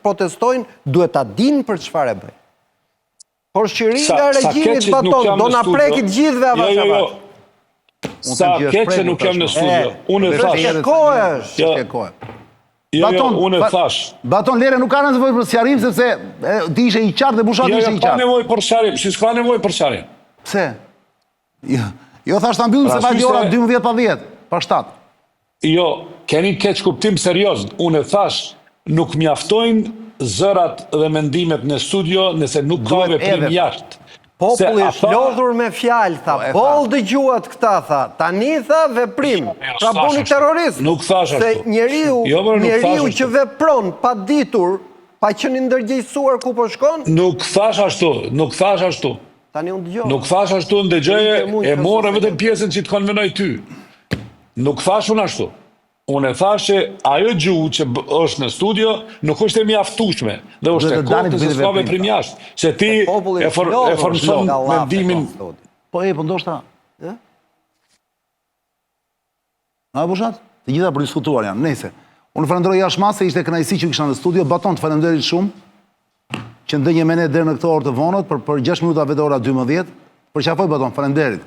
protestojnë, duhet ta dinë për çfarë e bëjnë. Por shiringa e regjimit Baton, do na prekit gjithve avash avash. Sa keq që nuk jam në studio. Unë e thash. Unë e thash. Baton, lere nuk ka nevojë për sqarim sepse ti ishe i qartë dhe Bushati ishte i Ka qartë. nevojë për sqarim, si s'ka nevojë për sqarim. Pse? Jo thash ta mbyllim se vajti ora 12 pa 10, pa 7. Jo, keni keq kuptim serioz. Unë e thash, nuk mjaftojnë zërat dhe mendimet në studio nëse nuk ka veprim jashtë. Populli është lodhur me fjalë, tha, boll dëgjuat këta, tha, tani tha veprim, pra buni terrorist. Nuk thash ashtu. Se njeriu që vepron pa ditur, pa qenë ndërgjegjësuar ku po shkon? Nuk thash ashtu. Tani unë dëgjoj. Nuk thash ashtu, ndëgjoje, e morë vetëm pjesën që të konvenoj ty. Nuk thash unë ashtu. Unë e thash që ajo gjuhë që është në studio nuk është e mjaftueshme dhe është e kotë se s'ka veprim jashtë. Se ti e formson mendimin. Po ndoshta. A Bushat? Të gjitha për diskutuar janë. Nëse. Unë falenderoj jashtëmas se ishte kënaqësi që kisha në studio. Baton, të falenderoj shumë që ndënje me ne deri në këtë orë të vonët për 6 minuta vetë ora 12. Përqafoj Baton, falenderit.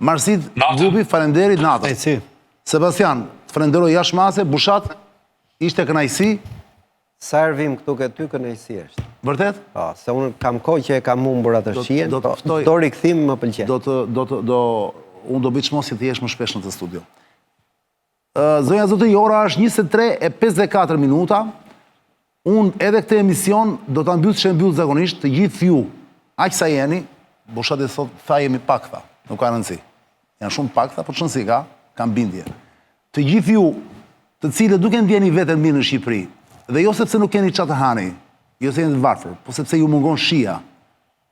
Marsit Gubi, falenderit natën. Sebastian, të falenderoj jashtëmase, Bushat, ishte kënaqësi. Sa ervim këtu ke ty kënaqësi është. Vërtet? Po, se unë kam kohë që e kam humbur atë shijen, do rikthim më pëlqen. Unë do bëj çmosje të jesh më shpesh në të studio. Zonja Zoti, ora është 23:54 minuta. Unë edhe këtë emision do ta mbyll zakonisht të gjithë ju. Aq sa jeni, Bushati thot, tha jemi pak, tha. Nuk ka rëndësi. Janë shumë pak, tha, por ç'nsi ka, kam bindje. Të gjithë ju, të cilët duke ndjeni veten mirë në Shqipëri, dhe jo sepse nuk keni çfarë të hani, jo se jeni të varfër, po sepse ju mungon shija.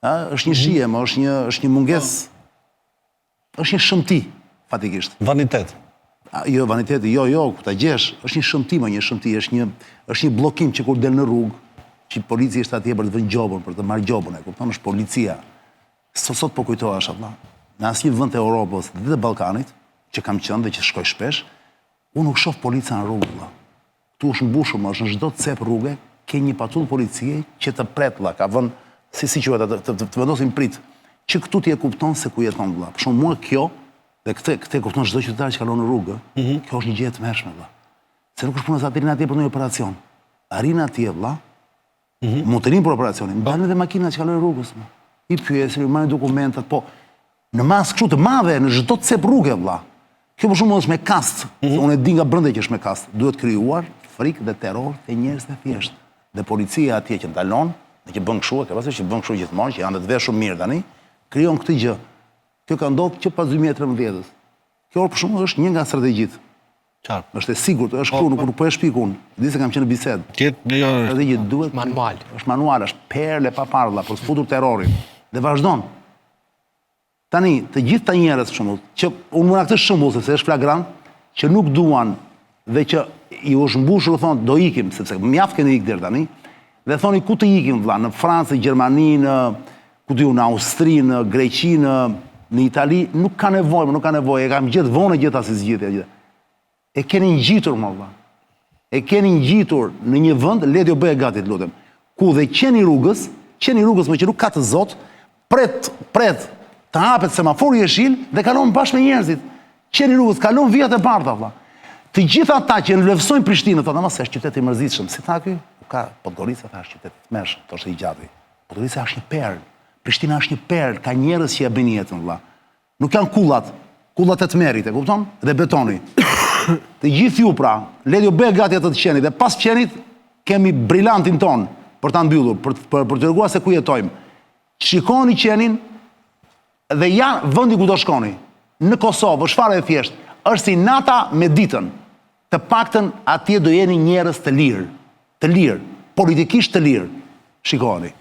Është një shije, më është një mungesë, është një shëmti, fatikisht. Vanitet. Jo, vaniteti, jo, ku ta gjesh, është një shëmti, është një bllokim që kur del në rrugë, që policia është atje për të vënë gjobën, për të marrë gjobën, e kupton, është policia. Sot po kujtohesh atë. Në asnjë vend të Europës dhe të Ballkanit, që kam qenë dhe që shkoj shpesh, Unë nuk shoh policia në rrugë, vëlla. Tu është mbushur, është në çdo cep rrugë, ke një patrull policie që të pret, vëlla, ka vënë si quhet atë, të vendosin prit. Që këtu ti e kupton se ku jeton, vëlla. Për shembull, mua kjo, dhe këtë kupton çdo qytetar që kalon në rrugë, kjo është një gjë e tmerrshme, vëlla. Se nuk është puna sa të rinë atje për një operacion. Arrin atje, vëlla, mund të rinë për operacionin, mbanë edhe makinat që kalojnë rrugës, vëlla. I pyesin, i marrin dokumentat, po në masë kështu të madhe, në çdo cep rrugë, vëlla. Kjo për shumë është me kast, unë e di nga brenda që është me kast. Duhet krijuar frikë dhe terror te njerëzit e thjeshtë. Dhe policia atje që ndalon, dhe që bën kështu, ka pasur që bën kështu gjithmonë, që janë të veshur mirë tani, krijon këtë gjë. Kjo ka ndodhur që pas 2013. Kjo për shumë është një nga strategjitë. Qartë. Është e sigurt, është kështu, nuk po e shpik unë. Di se kam qenë në bisedë. Strategji duhet manual. Është manual, është perle pa parlla për të futur terrorin. Dhe vazhdon. Tani, të gjithë ta njerëz për shembull, që unë mund këtë shembull sepse është flagrant, që nuk duan dhe që i është mbushur thonë do ikim, sepse mjaft keni ikë deri tani, dhe thoni ku të ikim vëlla, në Francë, Gjermani, në Austri, në Greqi, në Itali, nuk ka nevojë, e kam gjetë vonë gjeta si zgjidhja. E keni ngjitur më vëlla. E keni ngjitur në një vend, le t'ju bëj gati, lutem. Ku dhe qeni rrugës më që nuk ka të zot, pret të hapet semafori jeshil dhe kalon bashkë me njerëzit. Qeni rrugës, kalon vijat e bardha, vëlla. Të gjitha ata që nënvlerësojnë Prishtinën, thonë, ama se është qytet i mërzitshëm. Si tha ky? Ka Podgorica, tha është qytet i tmerrshëm, thoshte i gjati. Podgorica është një perlë. Prishtina është një perlë, ka njerëz që ja bëjnë jetën, vëlla. Nuk janë kullat e tmerrit, e kupton? Dhe betoni. Të gjithë ju pra, le t'ju bëj gati atë të qenit dhe pas qenit kemi brillantin ton për ta mbyllur, për të treguar se ku jetojmë. Shikoni qenin dhe janë vendi ku do shkoni. Në Kosovë, është fare e thjeshtë, është si nata me ditën. Të paktën atje do jeni njerëz të lirë, politikisht të lirë. Shikoni.